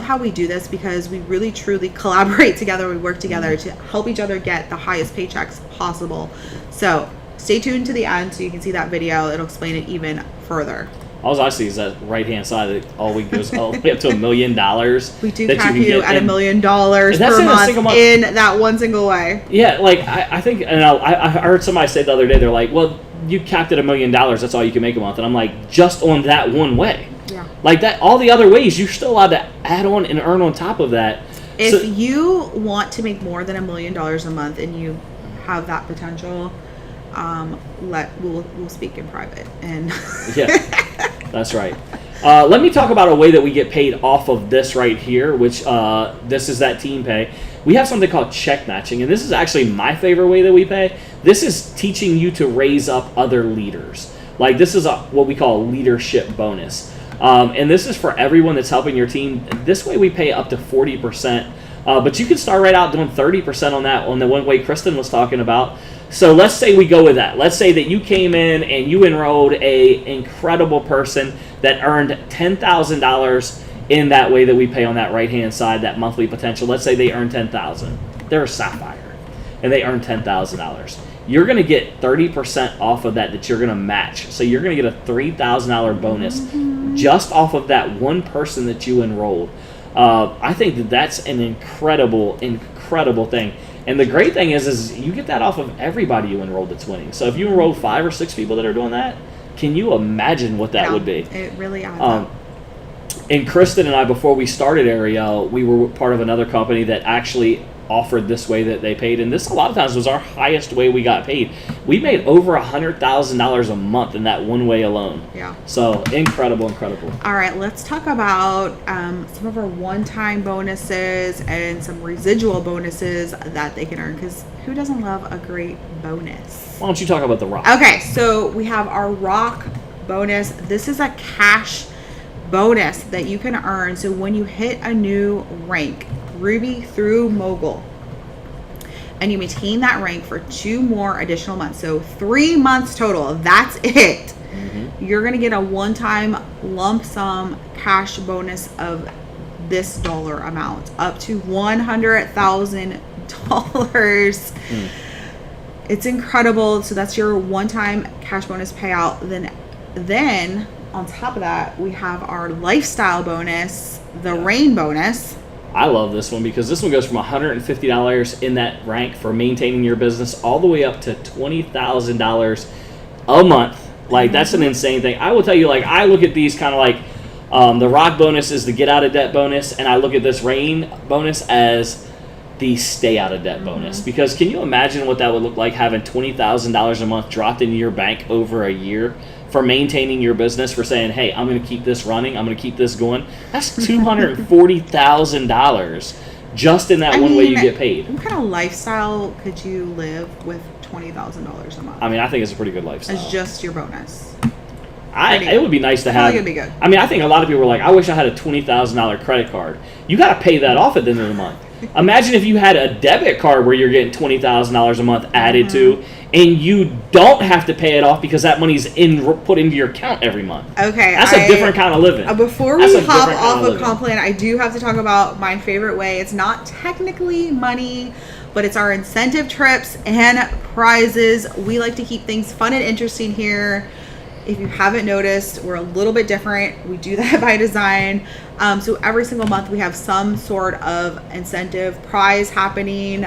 [SPEAKER 4] how we do this because we really truly collaborate together. We work together to help each other get the highest paychecks possible. So stay tuned to the end so you can see that video. It'll explain it even further.
[SPEAKER 3] All I see is that right-hand side that all we goes all the way up to $1 million.
[SPEAKER 4] We do
[SPEAKER 3] that
[SPEAKER 4] cap
[SPEAKER 3] can
[SPEAKER 4] you
[SPEAKER 3] get
[SPEAKER 4] at
[SPEAKER 3] in.
[SPEAKER 4] $1 million per
[SPEAKER 3] That's in a
[SPEAKER 4] month,
[SPEAKER 3] single month.
[SPEAKER 4] in that one single way.
[SPEAKER 3] Yeah, like I think, and I heard somebody say the other day, they're like, well, you capped at $1 million, that's all you can make a month. And I'm like, just on that one way.
[SPEAKER 4] Yeah.
[SPEAKER 3] Like that, all the other ways, you're still allowed to add on and earn on top of that.
[SPEAKER 4] If you want to make more than $1 million a month and you have that potential, we'll speak in private. And
[SPEAKER 3] Yeah, that's right. Let me talk about a way that we get paid off of this right here, which this is that team pay. We have something called check matching, and this is actually my favorite way that we pay. This is teaching you to raise up other leaders. Like this is what we call a leadership bonus. And this is for everyone that's helping your team. This way we pay up to 40%. But you can start right out doing 30% on that, on the one way Kristen was talking about. So let's say we go with that. Let's say that you came in and you enrolled a incredible person that earned $10,000 in that way that we pay on that right-hand side, that monthly potential. Let's say they earn $10,000. They're a Sapphire, and they earn $10,000. You're going to get 30% off of that you're going to match. So you're going to get a $3,000 bonus just off of that one person that you enrolled. I think that's an incredible thing. And the great thing is you get that off of everybody you enrolled that's winning. So if you enrolled 5 or 6 people that are doing that, can you imagine what that would be?
[SPEAKER 4] It really adds up.
[SPEAKER 3] And Kristen and I, before we started Arieyl, we were part of another company that actually offered this way that they paid, and this a lot of times was our highest way we got paid. We made over $100,000 a month in that one way alone.
[SPEAKER 4] Yeah.
[SPEAKER 3] So incredible.
[SPEAKER 4] All right, let's talk about some of our one-time bonuses and some residual bonuses that they can earn, because who doesn't love a great bonus?
[SPEAKER 3] Why don't you talk about the Rock?
[SPEAKER 4] Okay, so we have our Rock bonus. This is a cash bonus that you can earn. So when you hit a new rank, Ruby through Mogul, and you maintain that rank for 2 more additional months, so 3 months total, that's it. You're going to get a one-time lump sum cash bonus of this dollar amount, up to $100,000. It's incredible. So that's your one-time cash bonus payout. Then on top of that, we have our lifestyle bonus, the rain bonus.
[SPEAKER 3] I love this one because this one goes from $150 in that rank for maintaining your business all the way up to $20,000 a month. Like, that's an insane thing. I will tell you, like, I look at these kind of like the Rock bonus is the get out of debt bonus, and I look at this rain bonus as the stay out of debt bonus. Because can you imagine what that would look like, having $20,000 a month dropped into your bank over a year for maintaining your business, for saying, hey, I'm going to keep this running, I'm going to keep this going? That's $240,000 just in that one way you get paid.
[SPEAKER 4] What kind of lifestyle could you live with $20,000 a month?
[SPEAKER 3] I mean, I think it's a pretty good lifestyle.
[SPEAKER 4] As just your bonus.
[SPEAKER 3] It would be nice to have.
[SPEAKER 4] I think it'd be good.
[SPEAKER 3] I mean, I think a lot of people are like, I wish I had a $20,000 credit card. You got to pay that off at the end of the month. Imagine if you had a debit card where you're getting $20,000 a month added to, and you don't have to pay it off because that money's put into your account every month.
[SPEAKER 4] Okay.
[SPEAKER 3] That's a different kind of living.
[SPEAKER 4] Before we hop off of comp plan, I do have to talk about my favorite way. It's not technically money, but it's our incentive trips and prizes. We like to keep things fun and interesting here. If you haven't noticed, we're a little bit different. We do that by design. So every single month we have some sort of incentive prize happening,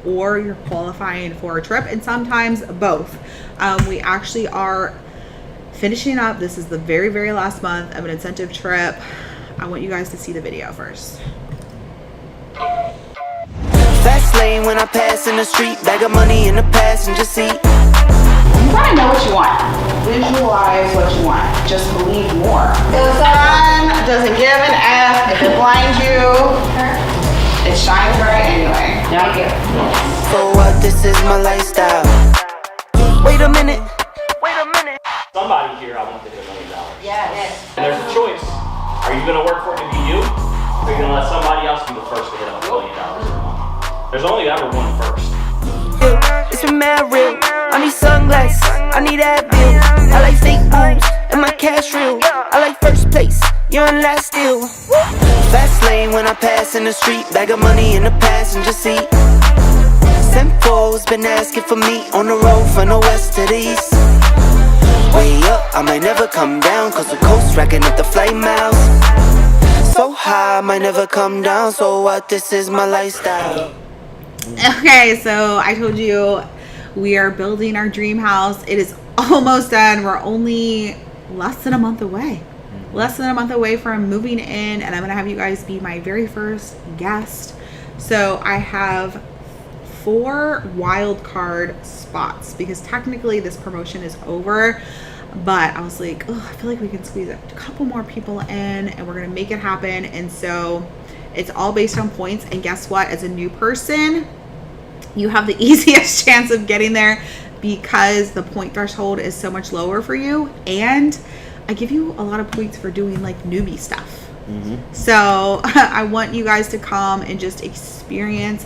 [SPEAKER 4] or you're qualifying for a trip, and sometimes both. We actually are finishing up. This is the very, very last month of an incentive trip. I want you guys to see the video first.
[SPEAKER 6] Fast lane when I pass in the street, bag of money in the passenger seat.
[SPEAKER 1] You gotta know what you want. Visualize what you want. Just believe more. The sun doesn't give an F if it blinds you. It shines bright anyway. Thank you.
[SPEAKER 6] For what, this is my lifestyle. Wait a minute.
[SPEAKER 3] Somebody here, I want to hit $1 million.
[SPEAKER 1] Yes.
[SPEAKER 3] And there's a choice. Are you going to work for it to be you? Or are you going to let somebody else be the first to hit $1 million a month? There's only ever one first.
[SPEAKER 6] It's been mad real. I need sunglasses, I need Advil. I like fake boobs and my cash real. I like first place, you're in last still. Fast lane when I pass in the street, bag of money in the passenger seat. Simcoe's been asking for me on the road from the west to the east. Way up, I might never come down, cause the coast racking up the flight miles. So high, I might never come down, so what, this is my lifestyle.
[SPEAKER 4] Okay, so I told you we are building our dream house. It is almost done. We're only less than a month away. Less than a month away from moving in, and I'm going to have you guys be my very first guest. So I have 4 wild card spots because technically this promotion is over. But I was like, oh, I feel like we can squeeze a couple more people in and we're going to make it happen. And so it's all based on points. And guess what? As a new person, you have the easiest chance of getting there because the point threshold is so much lower for you. And I give you a lot of points for doing like newbie stuff. So I want you guys to come and just experience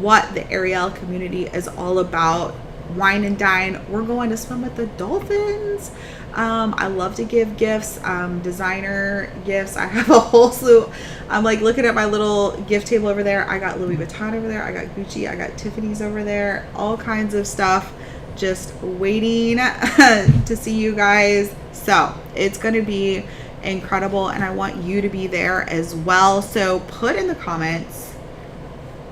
[SPEAKER 4] what the Arieyl community is all about. Wine and dine. We're going to swim with the dolphins. I love to give gifts, designer gifts. I have a whole slew. I'm like looking at my little gift table over there. I got Louis Vuitton over there. I got Gucci. I got Tiffany's over there. All kinds of stuff. Just waiting to see you guys. So it's going to be incredible. And I want you to be there as well. So put in the comments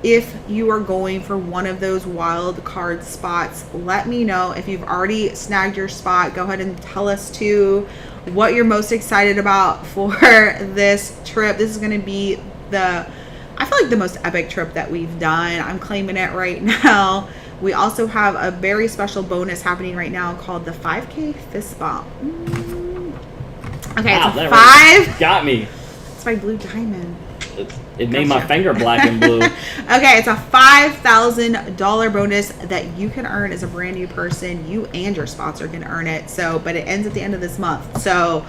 [SPEAKER 4] if you are going for one of those wild card spots. Let me know. If you've already snagged your spot, go ahead and tell us too what you're most excited about for this trip. This is going to be I feel like the most epic trip that we've done. I'm claiming it right now. We also have a very special bonus happening right now called the 5K fist bump. Okay,
[SPEAKER 3] Wow,
[SPEAKER 4] it's a
[SPEAKER 3] that
[SPEAKER 4] 5.
[SPEAKER 3] got me.
[SPEAKER 4] It's my blue diamond.
[SPEAKER 3] It made my finger black and blue.
[SPEAKER 4] Okay, it's a $5,000 bonus that you can earn as a brand new person. You and your sponsor can earn it. So, but it ends at the end of this month. So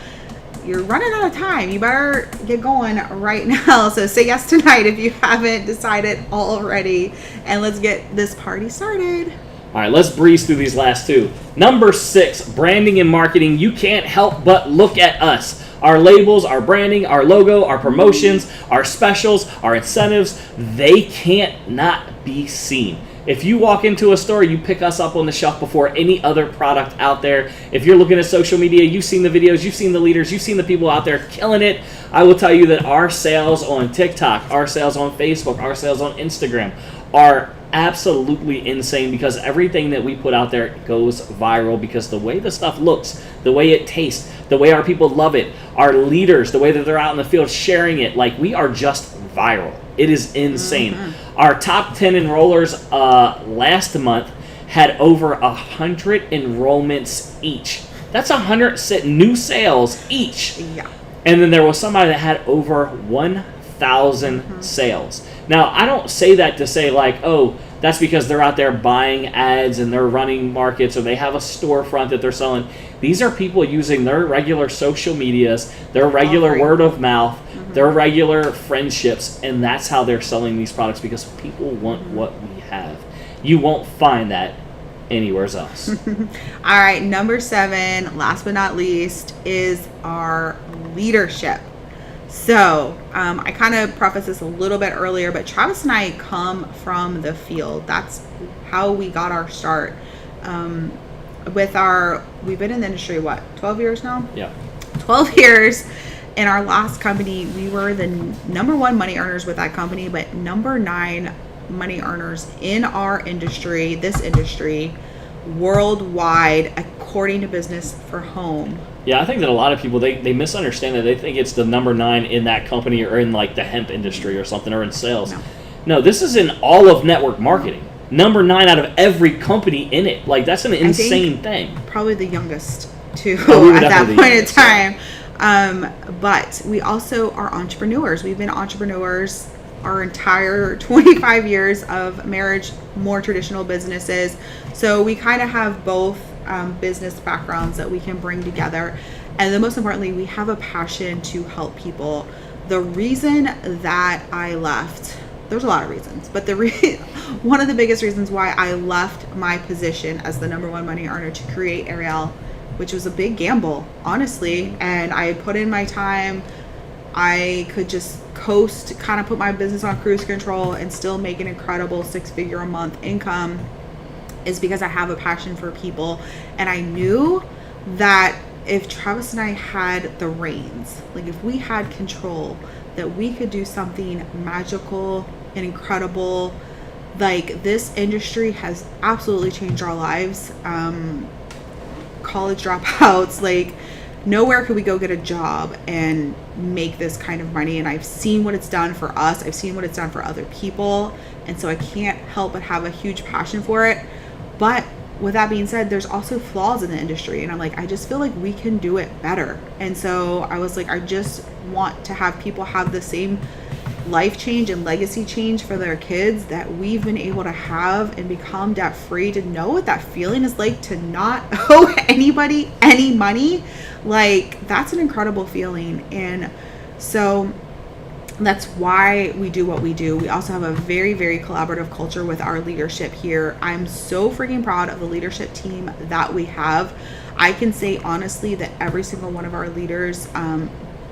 [SPEAKER 4] you're running out of time. You better get going right now. So say yes tonight if you haven't decided already. And let's get this party started.
[SPEAKER 3] All right, let's breeze through these last 2. Number 6, branding and marketing. You can't help but look at us. Our labels, our branding, our logo, our promotions, our specials, our incentives, they can't not be seen. If you walk into a store, you pick us up on the shelf before any other product out there. If you're looking at social media, you've seen the videos, you've seen the leaders, you've seen the people out there killing it. I will tell you that our sales on TikTok, our sales on Facebook, our sales on Instagram are absolutely insane because everything that we put out there goes viral because the way the stuff looks, the way it tastes, the way our people love it, our leaders, the way that they're out in the field sharing it, like we are just viral. It is insane. Our top 10 enrollers last month had over 100 enrollments each. That's 100 new sales each.
[SPEAKER 4] Yeah.
[SPEAKER 3] And then there was somebody that had over 1,000 sales. Now, I don't say that to say like, oh, that's because they're out there buying ads and they're running markets or they have a storefront that they're selling. These are people using their regular social medias, their regular word of mouth, their regular friendships, and that's how they're selling these products because people want what we have. You won't find that anywhere else.
[SPEAKER 4] All right, number 7, last but not least, is our leadership. So I kind of prefaced this a little bit earlier, but Travis and I come from the field. That's how we got our start. We've been in the industry, 12 years now?
[SPEAKER 3] Yeah.
[SPEAKER 4] 12 years. In our last company, we were the number 1 money earners with that company, but number 9 money earners in our industry, this industry, worldwide, according to Business for Home.
[SPEAKER 3] Yeah, I think that a lot of people, they misunderstand that. They think it's the number 9 in that company or in like the hemp industry or something or in sales. No, this is in all of network marketing. Number 9 out of every company in it. Like that's an insane thing.
[SPEAKER 4] Probably the youngest too
[SPEAKER 3] at
[SPEAKER 4] that point in time. But we also are entrepreneurs. We've been entrepreneurs our entire 25 years of marriage, more traditional businesses. So we kind of have both business backgrounds that we can bring together. And then most importantly, we have a passion to help people. The reason that I left, there's a lot of reasons, but one of the biggest reasons why I left my position as the number 1 money earner to create Arieyl, which was a big gamble, honestly. And I put in my time. I could just coast, kind of put my business on cruise control and still make an incredible 6-figure a month income, is because I have a passion for people. And I knew that if Travis and I had the reins, like if we had control, that we could do something magical and incredible. Like, this industry has absolutely changed our lives. College dropouts, like, nowhere could we go get a job and make this kind of money. And I've seen what it's done for us. I've seen what it's done for other people. And so I can't help but have a huge passion for it. But with that being said, there's also flaws in the industry. And I'm like, I just feel like we can do it better. And so I was like, I just want to have people have the same life change and legacy change for their kids that we've been able to have, and become debt free, to know what that feeling is like to not owe anybody any money. Like, that's an incredible feeling. And so that's why we do what we do. We also have a very, very collaborative culture with our leadership here. I'm so freaking proud of the leadership team that we have. I can say honestly that every single one of our leaders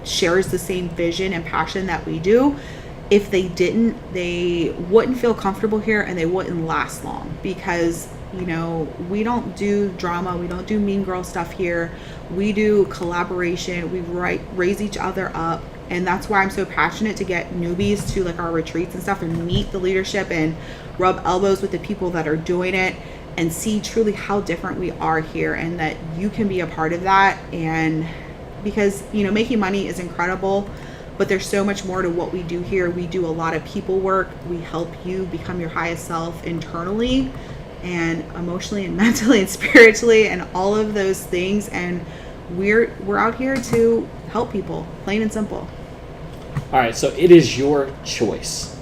[SPEAKER 4] shares the same vision and passion that we do. If they didn't, they wouldn't feel comfortable here, and they wouldn't last long, because, you know, we don't do drama. We don't do mean girl stuff here. We do collaboration. We raise each other up. And that's why I'm so passionate to get newbies to like our retreats and stuff, and meet the leadership and rub elbows with the people that are doing it, and see truly how different we are here, and that you can be a part of that. And because, you know, making money is incredible, but there's so much more to what we do here. We do a lot of people work. We help you become your highest self internally and emotionally and mentally and spiritually and all of those things. And we're out here to help people, plain and simple.
[SPEAKER 3] All right, so it is your choice.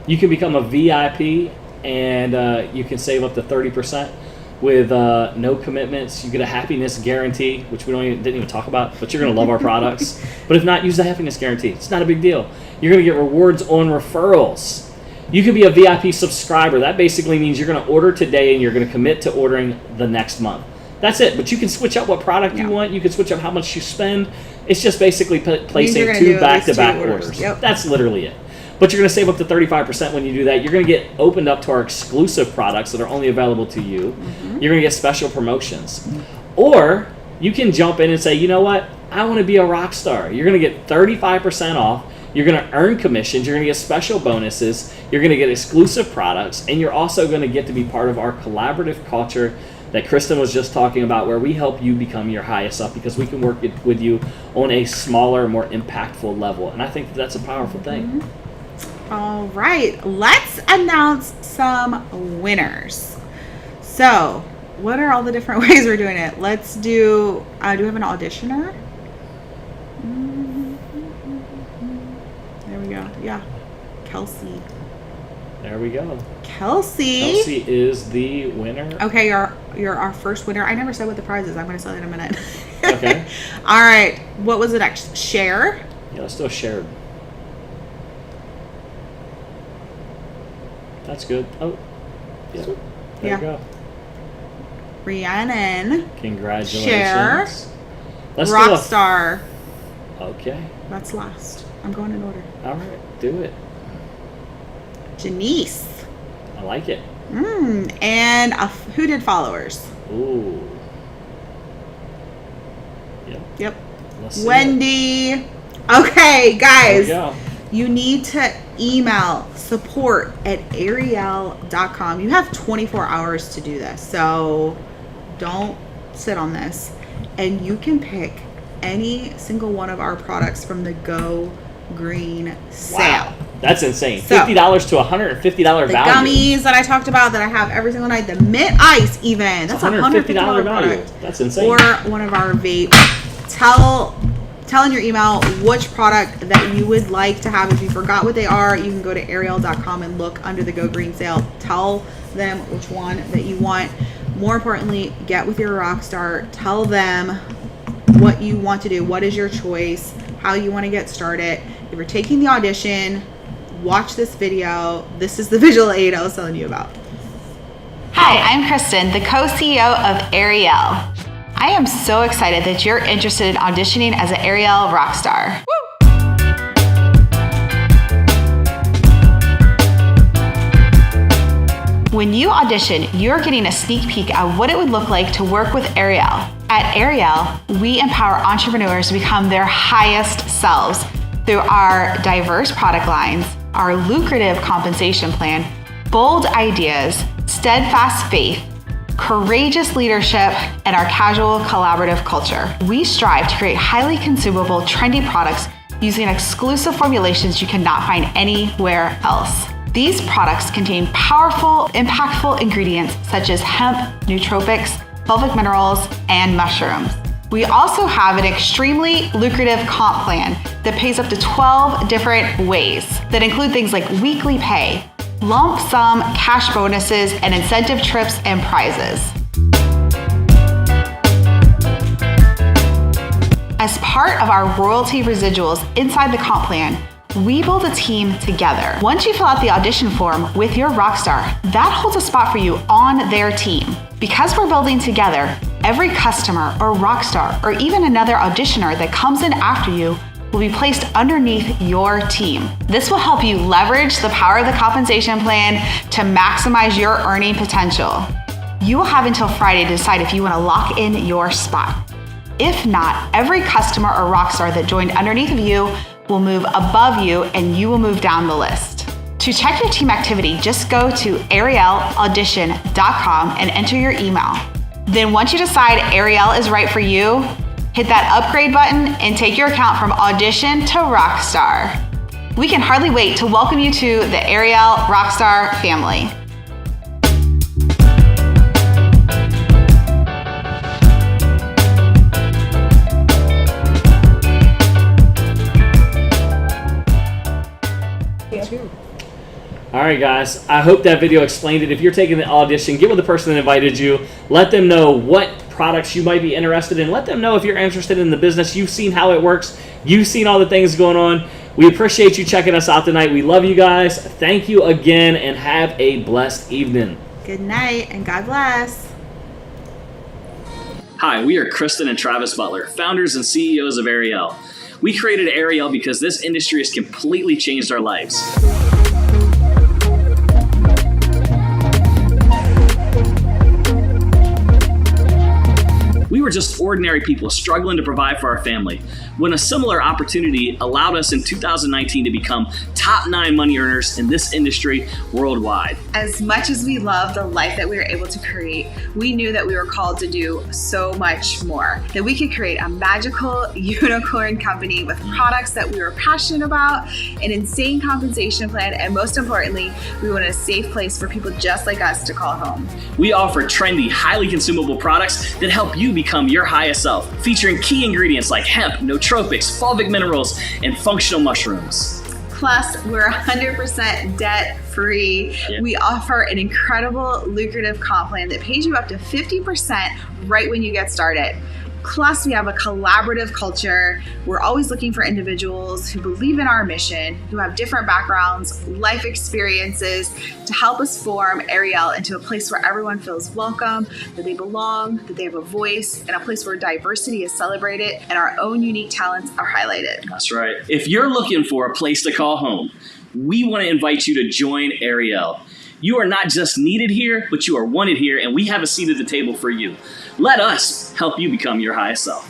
[SPEAKER 3] You can become a VIP, and you can save up to 30% with no commitments. You get a happiness guarantee, which we didn't even talk about, but you're going to love our products. But if not, use the happiness guarantee. It's not a big deal. You're going to get rewards on referrals. You could be a VIP subscriber. That basically means you're going to order today, and you're going to commit to ordering the next month. That's it. But you can switch up what product you want. You can switch up how much you spend. It's just basically placing 2 back-to-back orders. Yep. That's literally it. But you're going to save up to 35% when you do that. You're going to get opened up to our exclusive products that are only available to you. Mm-hmm. You're going to get special promotions. Mm-hmm. Or you can jump in and say, you know what? I want to be a rock star. You're going to get 35% off. You're going to earn commissions. You're going to get special bonuses. You're going to get exclusive products. And you're also going to get to be part of our collaborative culture that Kristen was just talking about, where we help you become your highest self, because we can work with you on a smaller, more impactful level. And I think that's a powerful thing.
[SPEAKER 4] Mm-hmm. All right, let's announce some winners. So, what are all the different ways we're doing it? Let's do we have an auditioner? There we go. Yeah. Kelsey.
[SPEAKER 3] There we go.
[SPEAKER 4] Kelsey.
[SPEAKER 3] Kelsey is the winner.
[SPEAKER 4] Okay, you're our first winner. I never said what the prize is. I'm going to say that in a minute.
[SPEAKER 3] Okay.
[SPEAKER 4] All right. What was the next? Share?
[SPEAKER 3] Yeah, let's do a shared. That's good. Oh, yeah. There you go.
[SPEAKER 4] Rhiannon.
[SPEAKER 3] Congratulations.
[SPEAKER 4] Share.
[SPEAKER 3] Let's
[SPEAKER 4] Rockstar.
[SPEAKER 3] Okay.
[SPEAKER 4] That's last. I'm going in order.
[SPEAKER 3] All right. Do it.
[SPEAKER 4] Janice.
[SPEAKER 3] I like it.
[SPEAKER 4] And who did followers?
[SPEAKER 3] Ooh.
[SPEAKER 4] Yep.
[SPEAKER 3] Wendy.
[SPEAKER 4] Okay, guys.
[SPEAKER 3] There we go.
[SPEAKER 4] You need to email support@arieyl.com. You have 24 hours to do this, so don't sit on this. And you can pick any single one of our products from the Go Green sale.
[SPEAKER 3] Wow. That's insane.
[SPEAKER 4] So,
[SPEAKER 3] $50 to $150 value.
[SPEAKER 4] The gummies that I talked about that I have every single night, the Mint Ice even. That's a $150
[SPEAKER 3] value.
[SPEAKER 4] product.
[SPEAKER 3] That's insane.
[SPEAKER 4] Or one of our vapes. Tell in your email which product that you would like to have. If you forgot what they are, you can go to arieyl.com and look under the Go Green sale. Tell them which one that you want. More importantly, get with your rock star. Tell them what you want to do. What is your choice? How you want to get started. If you're taking the audition, watch this video. This is the visual aid I was telling you about.
[SPEAKER 1] Hi, I'm Kristen, the co-CEO of Arieyl. I am so excited that you're interested in auditioning as an Arieyl rockstar. When you audition, you're getting a sneak peek at what it would look like to work with Arieyl. At Arieyl, we empower entrepreneurs to become their highest selves through our diverse product lines, our lucrative compensation plan, bold ideas, steadfast faith, courageous leadership, and our casual collaborative culture. We strive to create highly consumable, trendy products using exclusive formulations you cannot find anywhere else. These products contain powerful, impactful ingredients such as hemp, nootropics, fulvic minerals, and mushrooms. We also have an extremely lucrative comp plan that pays up to 12 different ways that include things like weekly pay, lump sum cash bonuses, and incentive trips and prizes. As part of our royalty residuals inside the comp plan, we build a team together. Once you fill out the audition form with your rockstar, that holds a spot for you on their team. Because we're building together, every customer or rockstar or even another auditioner that comes in after you will be placed underneath your team. This will help you leverage the power of the compensation plan to maximize your earning potential. You will have until Friday to decide if you want to lock in your spot. If not, every customer or rockstar that joined underneath of you will move above you and you will move down the list. To check your team activity, just go to arieyl.audition.com and enter your email. Then once you decide Arieyl is right for you, hit that upgrade button and take your account from audition to rockstar. We can hardly wait to welcome you to the Arieyl Rockstar family.
[SPEAKER 3] All right, guys. I hope that video explained it. If you're taking the audition, get with the person that invited you. Let them know what products you might be interested in. Let them know if you're interested in the business. You've seen how it works. You've seen all the things going on. We appreciate you checking us out tonight. We love you guys. Thank you again, and have a blessed evening.
[SPEAKER 4] Good night, and God bless.
[SPEAKER 3] Hi, we are Kristen and Travis Butler, founders and CEOs of Arieyl. We created Arieyl because this industry has completely changed our lives. We were just ordinary people struggling to provide for our family, when a similar opportunity allowed us in 2019 to become top 9 money earners in this industry worldwide.
[SPEAKER 1] As much as we love the life that we were able to create, we knew that we were called to do so much more, that we could create a magical unicorn company with products that we were passionate about, an insane compensation plan, and most importantly, we wanted a safe place for people just like us to call home.
[SPEAKER 3] We offer trendy, highly consumable products that help you become your highest self, featuring key ingredients like hemp, nootropics, fulvic minerals, and functional mushrooms.
[SPEAKER 1] Plus, we're 100% debt-free.
[SPEAKER 3] Yeah.
[SPEAKER 1] We offer an incredible, lucrative comp plan that pays you up to 50% right when you get started. Plus, we have a collaborative culture. We're always looking for individuals who believe in our mission, who have different backgrounds, life experiences, to help us form Arieyl into a place where everyone feels welcome, that they belong, that they have a voice, and a place where diversity is celebrated and our own unique talents are highlighted.
[SPEAKER 3] That's right. If you're looking for a place to call home, we want to invite you to join Arieyl. You are not just needed here, but you are wanted here, and we have a seat at the table for you. Let us help you become your highest self.